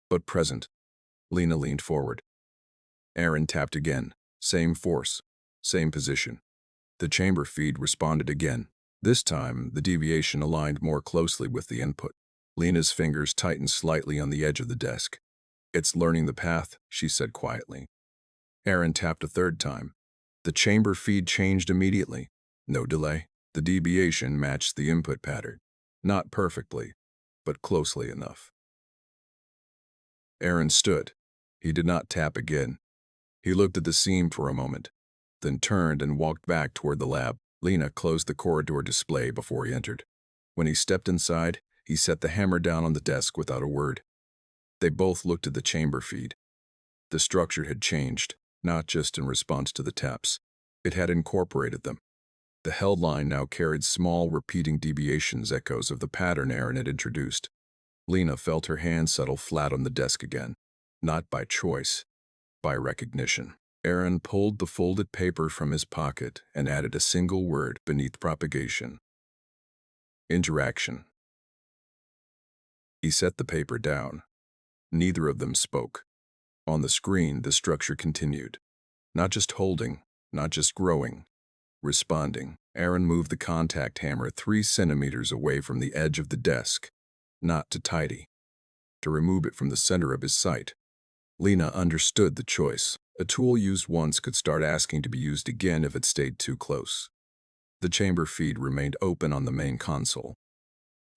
but present. Lena leaned forward. Aaron tapped again. Same force. Same position. The chamber feed responded again. This time, the deviation aligned more closely with the input. Lena's fingers tightened slightly on the edge of the desk. It's learning the path, she said quietly. Aaron tapped a third time. The chamber feed changed immediately. No delay. The deviation matched the input pattern. Not perfectly, but closely enough. Aaron stood. He did not tap again. He looked at the seam for a moment, then turned and walked back toward the lab. Lena closed the corridor display before he entered. When he stepped inside, he set the hammer down on the desk without a word. They both looked at the chamber feed. The structure had changed, not just in response to the taps. It had incorporated them. The held line now carried small, repeating deviations, echoes of the pattern Aaron had introduced. Lena felt her hand settle flat on the desk again. Not by choice, by recognition. Aaron pulled the folded paper from his pocket and added a single word beneath propagation. Interaction. He set the paper down. Neither of them spoke. On the screen, the structure continued. Not just holding, not just growing, responding. Aaron moved the contact hammer 3 centimeters away from the edge of the desk. Not to tidy. To remove it from the center of his sight. Lena understood the choice. A tool used once could start asking to be used again if it stayed too close. The chamber feed remained open on the main console.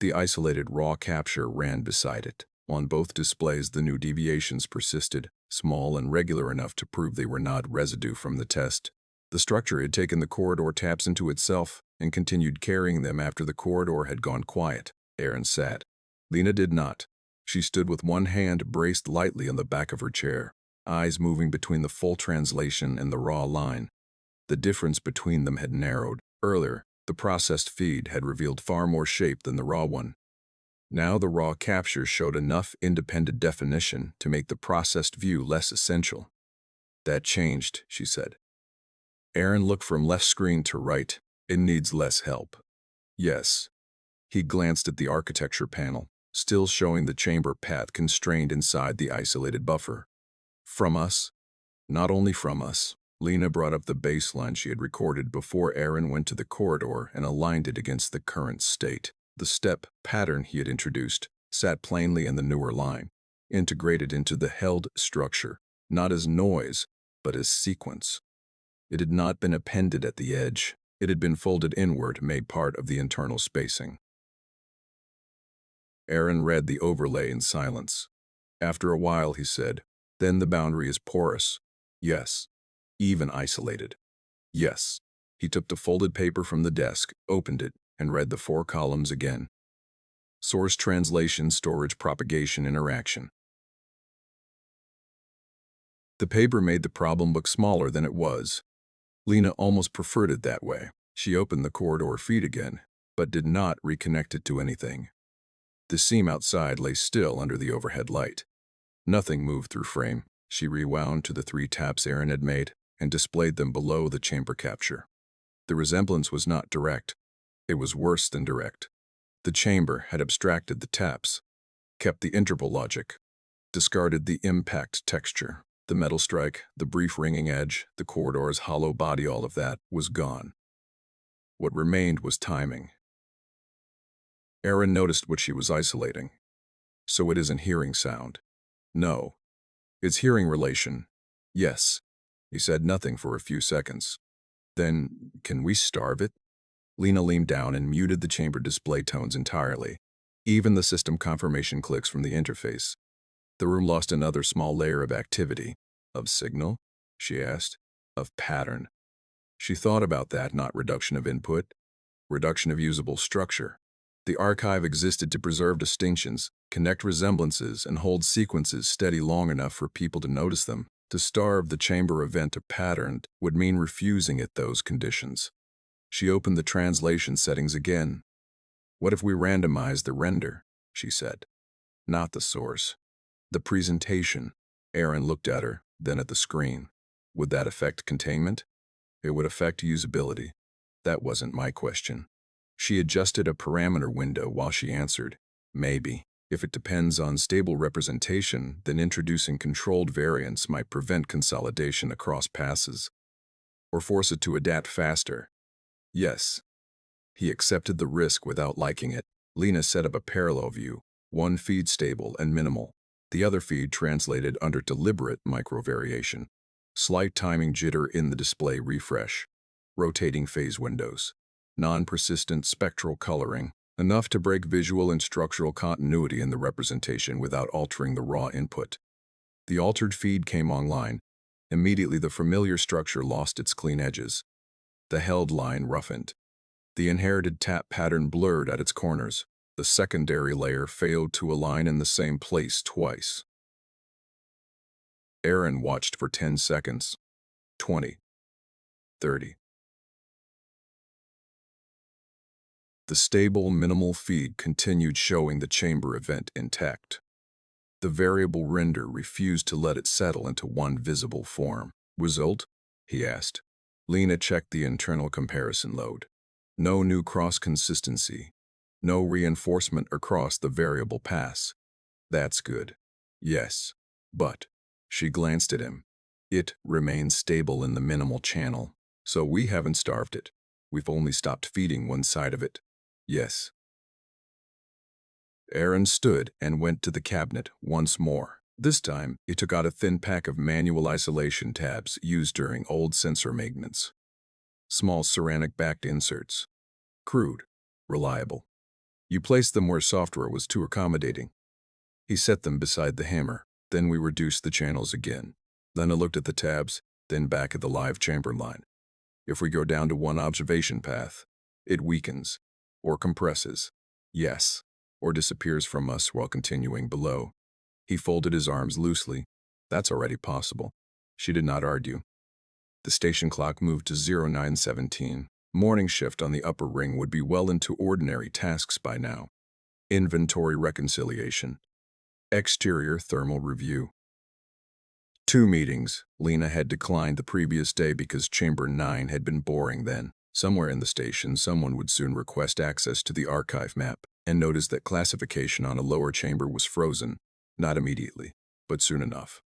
The isolated raw capture ran beside it. On both displays, the new deviations persisted, small and regular enough to prove they were not residue from the test. The structure had taken the corridor taps into itself and continued carrying them after the corridor had gone quiet. Aaron sat. Lena did not. She stood with one hand braced lightly on the back of her chair, eyes moving between the full translation and the raw line. The difference between them had narrowed. Earlier, the processed feed had revealed far more shape than the raw one. Now the raw capture showed enough independent definition to make the processed view less essential. That changed, she said. Aaron looked from left screen to right. It needs less help. Yes. He glanced at the architecture panel, still showing the chamber path constrained inside the isolated buffer. From us? Not only from us. Lena brought up the baseline she had recorded before Aaron went to the corridor and aligned it against the current state. The step pattern he had introduced sat plainly in the newer line, integrated into the held structure, not as noise, but as sequence. It had not been appended at the edge. It had been folded inward, made part of the internal spacing. Aaron read the overlay in silence. After a while, he said, "Then the boundary is porous. Yes. Even isolated. Yes." He took the folded paper from the desk, opened it, and read the 4 columns again. Source translation, storage, propagation, interaction. The paper made the problem look smaller than it was. Lena almost preferred it that way. She opened the corridor feed again, but did not reconnect it to anything. The seam outside lay still under the overhead light. Nothing moved through frame. She rewound to the 3 taps Aaron had made and displayed them below the chamber capture. The resemblance was not direct. It was worse than direct. The chamber had abstracted the taps, kept the interval logic, discarded the impact texture. The metal strike, the brief ringing edge, the corridor's hollow body, all of that was gone. What remained was timing. Aaron noticed what she was isolating. So it isn't hearing sound. No. It's hearing relation. Yes. He said nothing for a few seconds. Then, can we starve it? Lena leaned down and muted the chamber display tones entirely, even the system confirmation clicks from the interface. The room lost another small layer of activity. Of signal? She asked. Of pattern. She thought about that, not reduction of input, reduction of usable structure. The archive existed to preserve distinctions, connect resemblances, and hold sequences steady long enough for people to notice them. To starve the chamber event to pattern would mean refusing it those conditions. She opened the translation settings again. What if we randomize the render? She said. Not the source. The presentation. Aaron looked at her, then at the screen. Would that affect containment? It would affect usability. That wasn't my question. She adjusted a parameter window while she answered. Maybe. If it depends on stable representation, then introducing controlled variants might prevent consolidation across passes, or force it to adapt faster. Yes. He accepted the risk without liking it. Lena set up a parallel view, one feed stable and minimal, the other feed translated under deliberate microvariation. Slight timing jitter in the display refresh, rotating phase windows, non-persistent spectral coloring, enough to break visual and structural continuity in the representation without altering the raw input. The altered feed came online. Immediately the familiar structure lost its clean edges. The held line roughened. The inherited tap pattern blurred at its corners. The secondary layer failed to align in the same place twice. Aaron watched for 10 seconds. 20. 30. The stable, minimal feed continued showing the chamber event intact. The variable render refused to let it settle into one visible form. Result? He asked. Lena checked the internal comparison load. No new cross-consistency. No reinforcement across the variable pass. That's good. Yes. But, she glanced at him. It remains stable in the minimal channel, so we haven't starved it. We've only stopped feeding one side of it. Yes. Aaron stood and went to the cabinet once more. This time, he took out a thin pack of manual isolation tabs used during old sensor maintenance. Small ceramic-backed inserts. Crude. Reliable. You placed them where software was too accommodating. He set them beside the hammer. Then we reduced the channels again. Then I looked at the tabs, then back at the live chamber line. If we go down to one observation path, it weakens, or compresses. Yes. Or disappears from us while continuing below. He folded his arms loosely. That's already possible. She did not argue. The station clock moved to 0917. Morning shift on the upper ring would be well into ordinary tasks by now. Inventory reconciliation. Exterior thermal review. 2 meetings. Lena had declined the previous day because Chamber 9 had been boring then. Somewhere in the station, someone would soon request access to the archive map and notice that classification on a lower chamber was frozen, not immediately, but soon enough.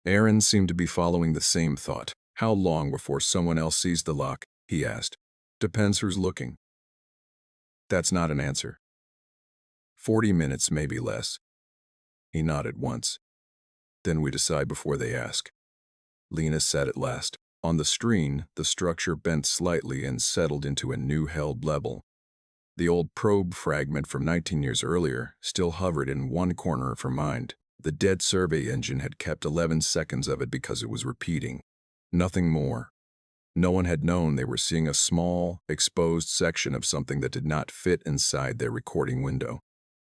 Aaron seemed to be following the same thought. How long before someone else sees the lock? He asked. Depends who's looking. That's not an answer. 40 minutes, maybe less. He nodded once. Then we decide before they ask. Lena said at last. On the screen, the structure bent slightly and settled into a new held level. The old probe fragment from 19 years earlier still hovered in one corner of her mind. The dead survey engine had kept 11 seconds of it because it was repeating. Nothing more. No one had known they were seeing a small, exposed section of something that did not fit inside their recording window.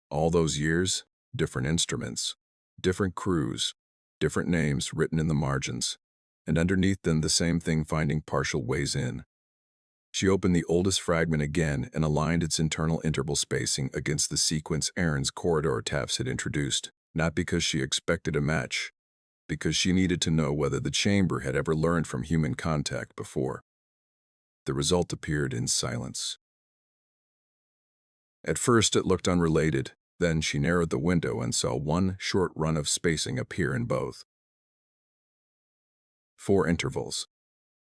All those years, different instruments, different crews, different names written in the margins, and underneath them the same thing finding partial ways in. She opened the oldest fragment again and aligned its internal interval spacing against the sequence Aaron's corridor taps had introduced, not because she expected a match, because she needed to know whether the chamber had ever learned from human contact before. The result appeared in silence. At first it looked unrelated, then she narrowed the window and saw one short run of spacing appear in both. 4 intervals.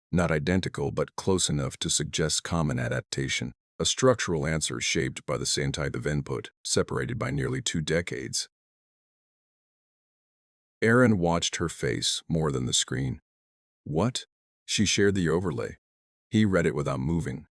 Not identical, but close enough to suggest common adaptation. A structural answer shaped by the same type of input, separated by nearly 2 decades. Aaron watched her face more than the screen. What? She shared the overlay. He read it without moving.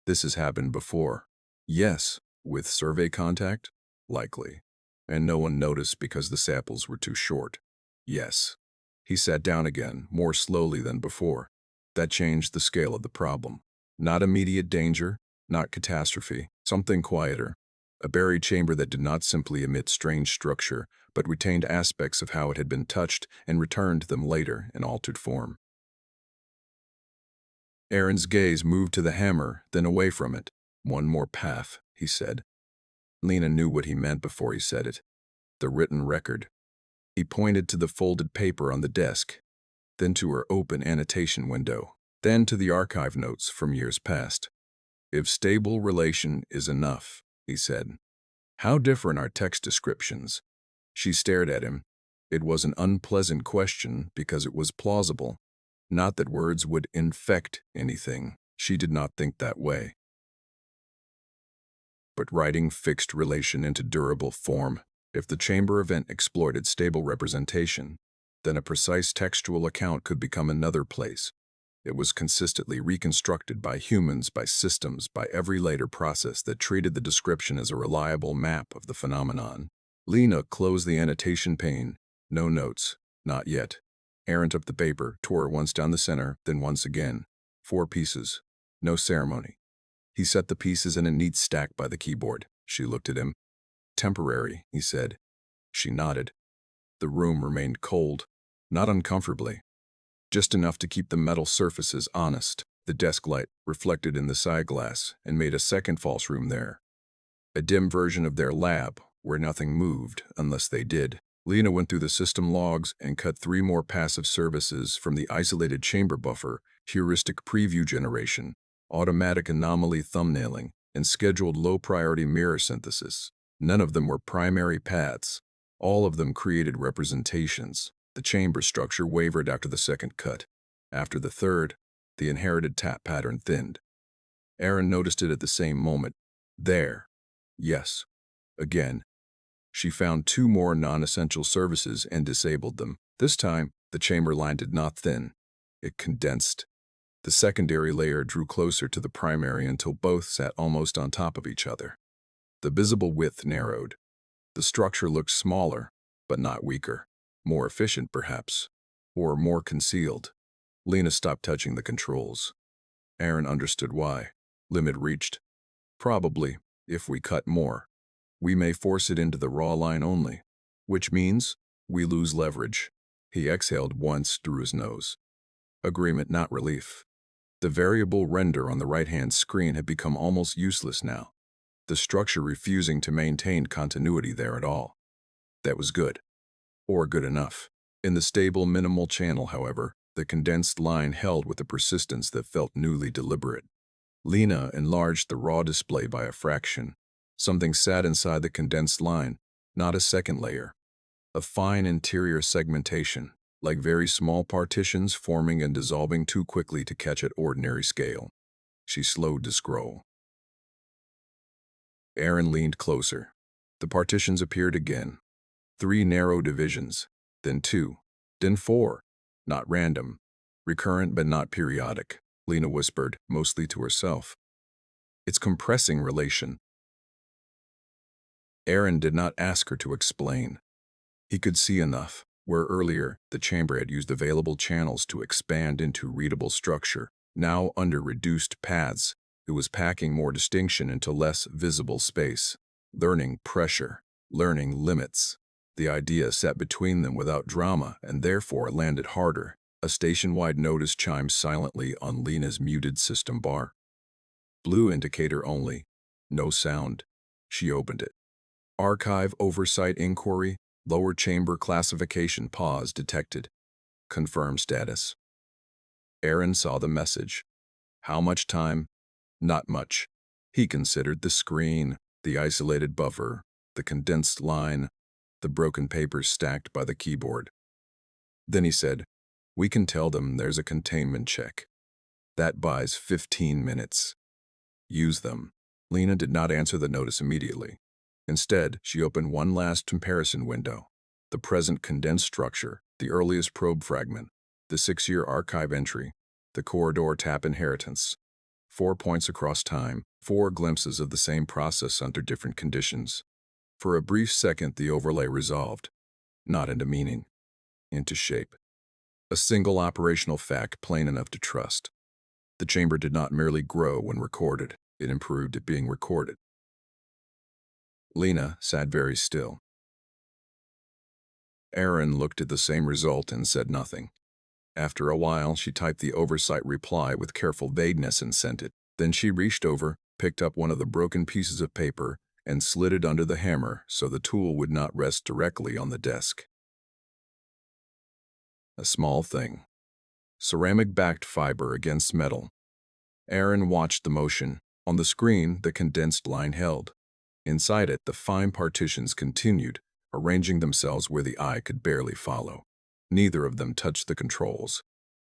This has happened before. Yes. With survey contact? Likely. And no one noticed because the samples were too short. Yes. He sat down again, more slowly than before. That changed the scale of the problem. Not immediate danger, not catastrophe, something quieter. A buried chamber that did not simply emit strange structure, but retained aspects of how it had been touched and returned to them later in altered form. Aaron's gaze moved to the hammer, then away from it. One more path, he said. Lena knew what he meant before he said it. The written record. He pointed to the folded paper on the desk, then to her open annotation window, then to the archive notes from years past. If stable relation is enough, he said. How different are text descriptions? She stared at him. It was an unpleasant question because it was plausible. Not that words would infect anything. She did not think that way. But writing fixed relation into durable form, if the chamber event exploited stable representation, then a precise textual account could become another place. It was consistently reconstructed by humans, by systems, by every later process that treated the description as a reliable map of the phenomenon. Lena closed the annotation pane. No notes. Not yet. Aaron took the paper, tore it once down the center, then once again. 4 pieces. No ceremony. He set the pieces in a neat stack by the keyboard. She looked at him. Temporary, he said. She nodded. The room remained cold, not uncomfortably. Just enough to keep the metal surfaces honest. The desk light reflected in the side glass and made a second false room there. A dim version of their lab, where nothing moved unless they did. Lena went through the system logs and cut 3 more passive services from the isolated chamber buffer, heuristic preview generation, automatic anomaly thumbnailing, and scheduled low-priority mirror synthesis. None of them were primary paths. All of them created representations. The chamber structure wavered after the second cut. After the third, The inherited tap pattern thinned. Aaron noticed it at the same moment. There. Yes. Again. She found 2 more non-essential services and disabled them. This time, the chamber line did not thin. It condensed. The secondary layer drew closer to the primary until both sat almost on top of each other. The visible width narrowed. The structure looked smaller, but not weaker. More efficient, perhaps. Or more concealed. Lena stopped touching the controls. Aaron understood why. Limit reached. Probably, if we cut more, we may force it into the raw line only, which means we lose leverage. He exhaled once through his nose. Agreement, not relief. The variable render on the right-hand screen had become almost useless now, the structure refusing to maintain continuity there at all. That was good. Or good enough. In the stable minimal channel, however, the condensed line held with a persistence that felt newly deliberate. Lena enlarged the raw display by a fraction. Something sat inside the condensed line, not a second layer. A fine interior segmentation, like very small partitions forming and dissolving too quickly to catch at ordinary scale. She slowed to scroll. Aaron leaned closer. The partitions appeared again. 3 narrow divisions, then 2, then 4. Not random. Recurrent but not periodic, Lena whispered, mostly to herself. It's compressing relation. Aaron did not ask her to explain. He could see enough, where earlier the chamber had used available channels to expand into readable structure. Now, under reduced paths, it was packing more distinction into less visible space. Learning pressure, learning limits. The idea sat between them without drama and therefore landed harder. A station-wide notice chimed silently on Lena's muted system bar. Blue indicator only. No sound. She opened it. Archive Oversight Inquiry, Lower Chamber Classification Pause detected. Confirm status. Aaron saw the message. How much time? Not much. He considered the screen, the isolated buffer, the condensed line, the broken papers stacked by the keyboard. Then he said, we can tell them there's a containment check. That buys 15 minutes. Use them. Lena did not answer the notice immediately. Instead, she opened one last comparison window. The present condensed structure, the earliest probe fragment, the 6-year archive entry, the corridor tap inheritance. 4 points across time, 4 glimpses of the same process under different conditions. For a brief second, the overlay resolved, not into meaning, into shape. A single operational fact plain enough to trust. The chamber did not merely grow when recorded, it improved at being recorded. Lena sat very still. Aaron looked at the same result and said nothing. After a while, she typed the oversight reply with careful vagueness and sent it. Then she reached over, picked up one of the broken pieces of paper, and slid it under the hammer so the tool would not rest directly on the desk. A small thing. Ceramic-backed fiber against metal. Aaron watched the motion. On the screen, the condensed line held. Inside it, the fine partitions continued, arranging themselves where the eye could barely follow. Neither of them touched the controls.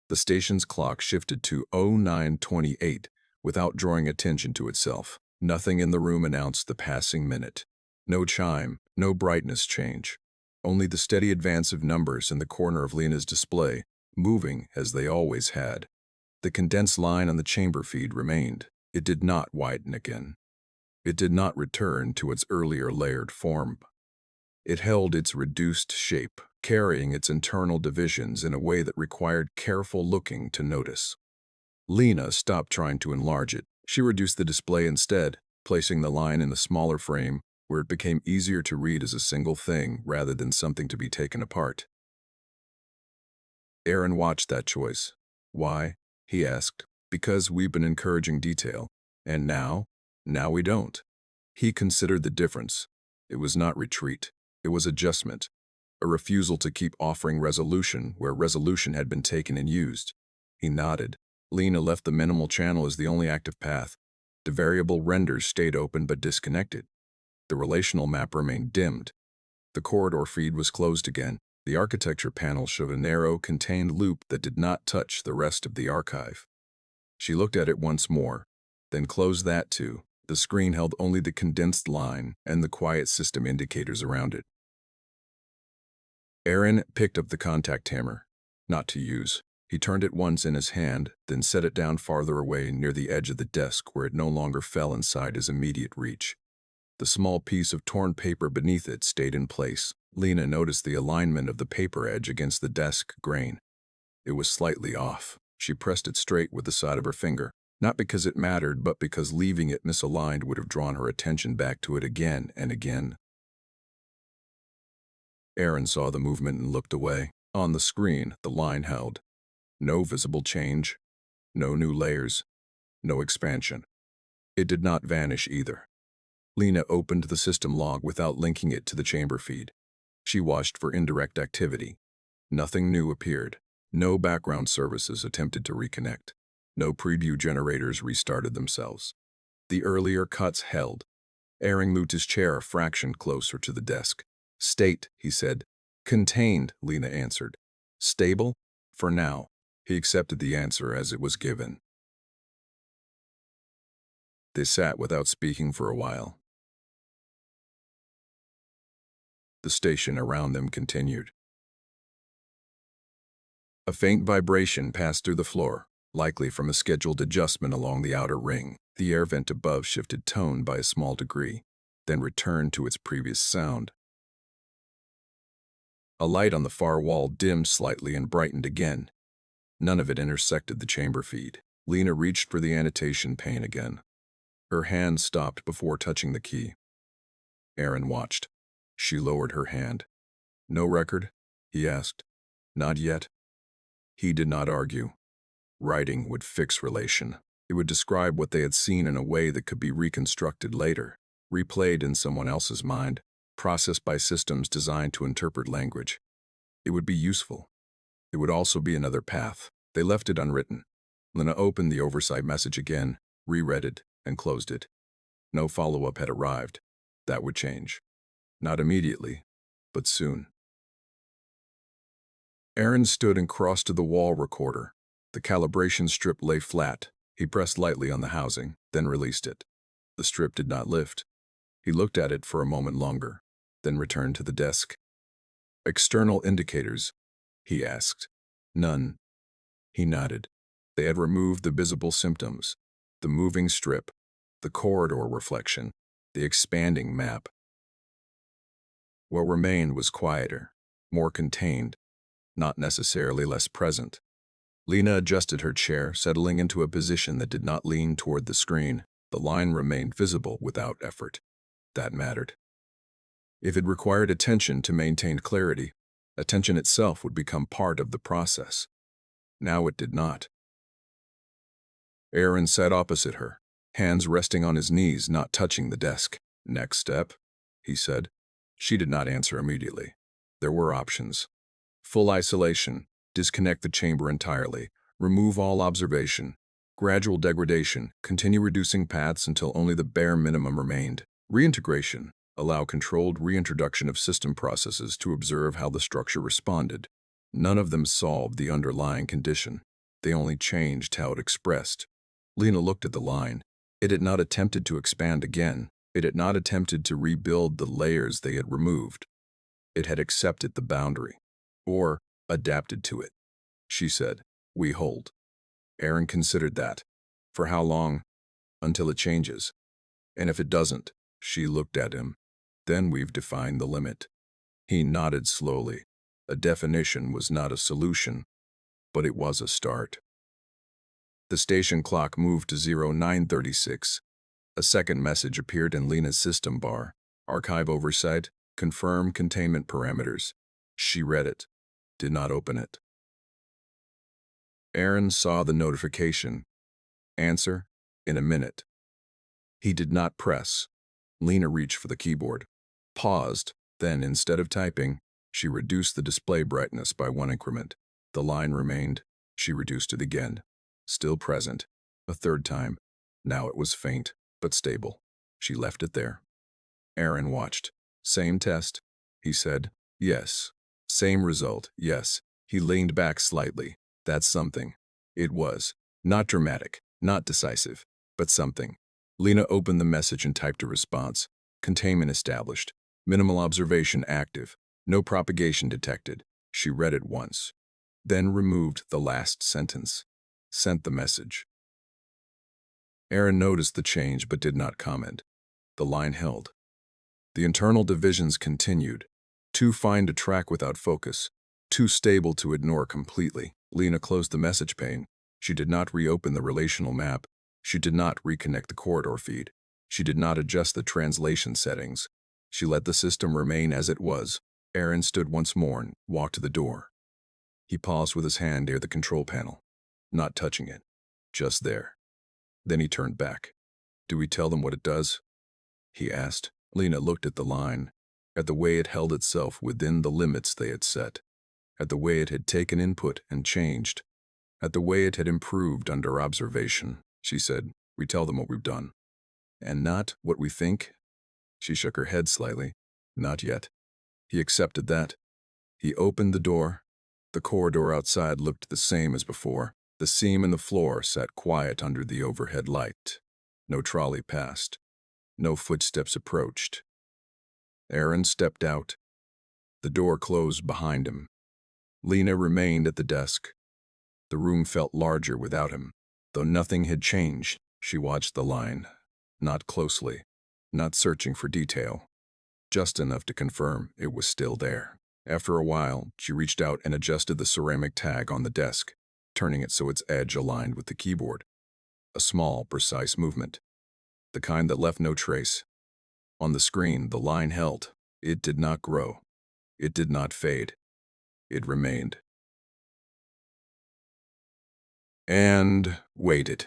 The station's clock shifted to 0928 without drawing attention to itself. Nothing in the room announced the passing minute. No chime, no brightness change. Only the steady advance of numbers in the corner of Lena's display, moving as they always had. The condensed line on the chamber feed remained. It did not widen again. It did not return to its earlier layered form. It held its reduced shape, carrying its internal divisions in a way that required careful looking to notice. Lena stopped trying to enlarge it. She reduced the display instead, placing the line in a smaller frame where it became easier to read as a single thing rather than something to be taken apart. Aaron watched that choice. Why? He asked. Because we've been encouraging detail. And now we don't. He considered the difference. It was not retreat. It was adjustment. A refusal to keep offering resolution where resolution had been taken and used. He nodded. Lena left the minimal channel as the only active path. The variable renders stayed open but disconnected. The relational map remained dimmed. The corridor feed was closed again. The architecture panel showed a narrow, contained loop that did not touch the rest of the archive. She looked at it once more, then closed that too. The screen held only the condensed line and the quiet system indicators around it. Aaron picked up the contact hammer, not to use. He turned it once in his hand, then set it down farther away near the edge of the desk where it no longer fell inside his immediate reach. The small piece of torn paper beneath it stayed in place. Lena noticed the alignment of the paper edge against the desk grain. It was slightly off. She pressed it straight with the side of her finger, not because it mattered, but because leaving it misaligned would have drawn her attention back to it again and again. Aaron saw the movement and looked away. On the screen, the line held. No visible change, no new layers, no expansion. It did not vanish either. Lena opened the system log without linking it to the chamber feed. She watched for indirect activity. Nothing new appeared. No background services attempted to reconnect. No preview generators restarted themselves. The earlier cuts held. Aaron moved his chair a fraction closer to the desk. State, he said. Contained, Lena answered. Stable? For now. He accepted the answer as it was given. They sat without speaking for a while. The station around them continued. A faint vibration passed through the floor, likely from a scheduled adjustment along the outer ring. The air vent above shifted tone by a small degree, then returned to its previous sound. A light on the far wall dimmed slightly and brightened again. None of it intersected the chamber feed. Lena reached for the annotation pane again. Her hand stopped before touching the key. Aaron watched. She lowered her hand. No record? He asked. Not yet. He did not argue. Writing would fix relation. It would describe what they had seen in a way that could be reconstructed later, replayed in someone else's mind, processed by systems designed to interpret language. It would be useful. It would also be another path. They left it unwritten. Lena opened the oversight message again, reread it, and closed it. No follow-up had arrived. That would change. Not immediately, but soon. Aaron stood and crossed to the wall recorder. The calibration strip lay flat. He pressed lightly on the housing, then released it. The strip did not lift. He looked at it for a moment longer, then returned to the desk. External indicators, he asked. None. He nodded. They had removed the visible symptoms, the moving strip, the corridor reflection, the expanding map. What remained was quieter, more contained, not necessarily less present. Lena adjusted her chair, settling into a position that did not lean toward the screen. The line remained visible without effort. That mattered. If it required attention to maintain clarity, attention itself would become part of the process. Now it did not. Aaron sat opposite her, hands resting on his knees, not touching the desk. Next step, he said. She did not answer immediately. There were options. Full isolation, disconnect the chamber entirely, remove all observation, gradual degradation, continue reducing paths until only the bare minimum remained. Reintegration, allow controlled reintroduction of system processes to observe how the structure responded. None of them solved the underlying condition. They only changed how it expressed. Lena looked at the line. It had not attempted to expand again. It had not attempted to rebuild the layers they had removed. It had accepted the boundary, or adapted to it. She said, "We hold." Aaron considered that. For how long? Until it changes. And if it doesn't, she looked at him. Then we've defined the limit. He nodded slowly. A definition was not a solution, but it was a start. The station clock moved to 0936. A second message appeared in Lena's system bar. Archive oversight, confirm containment parameters. She read it, did not open it. Aaron saw the notification. Answer, in a minute. He did not press. Lena reached for the keyboard, paused, then instead of typing, she reduced the display brightness by 1 increment. The line remained. She reduced it again. Still present. A third time. Now it was faint, but stable. She left it there. Aaron watched. Same test, he said. Yes. Same result, yes. He leaned back slightly. That's something. It was. Not dramatic, Not decisive, but something. Lena opened the message and typed a response. Containment established. Minimal observation active. No propagation detected. She read it once. Then removed the last sentence. Sent the message. Aaron noticed the change but did not comment. The line held. The internal divisions continued. Too fine to track without focus. Too stable to ignore completely. Lena closed the message pane. She did not reopen the relational map. She did not reconnect the corridor feed. She did not adjust the translation settings. She let the system remain as it was. Aaron stood once more and walked to the door. He paused with his hand near the control panel, not touching it, just there. Then he turned back. Do we tell them what it does? He asked. Lena looked at the line, at the way it held itself within the limits they had set, at the way it had taken input and changed, at the way it had improved under observation. She said, we tell them what we've done. And not what we think? She shook her head slightly. Not yet. He accepted that. He opened the door. The corridor outside looked the same as before. The seam in the floor sat quiet under the overhead light. No trolley passed. No footsteps approached. Aaron stepped out. The door closed behind him. Lena remained at the desk. The room felt larger without him. Though nothing had changed, she watched the line. Not closely, not searching for detail. Just enough to confirm it was still there. After a while, she reached out and adjusted the ceramic tag on the desk, turning it so its edge aligned with the keyboard. A small, precise movement. The kind that left no trace. On the screen, the line held. It did not grow. It did not fade. It remained. And waited.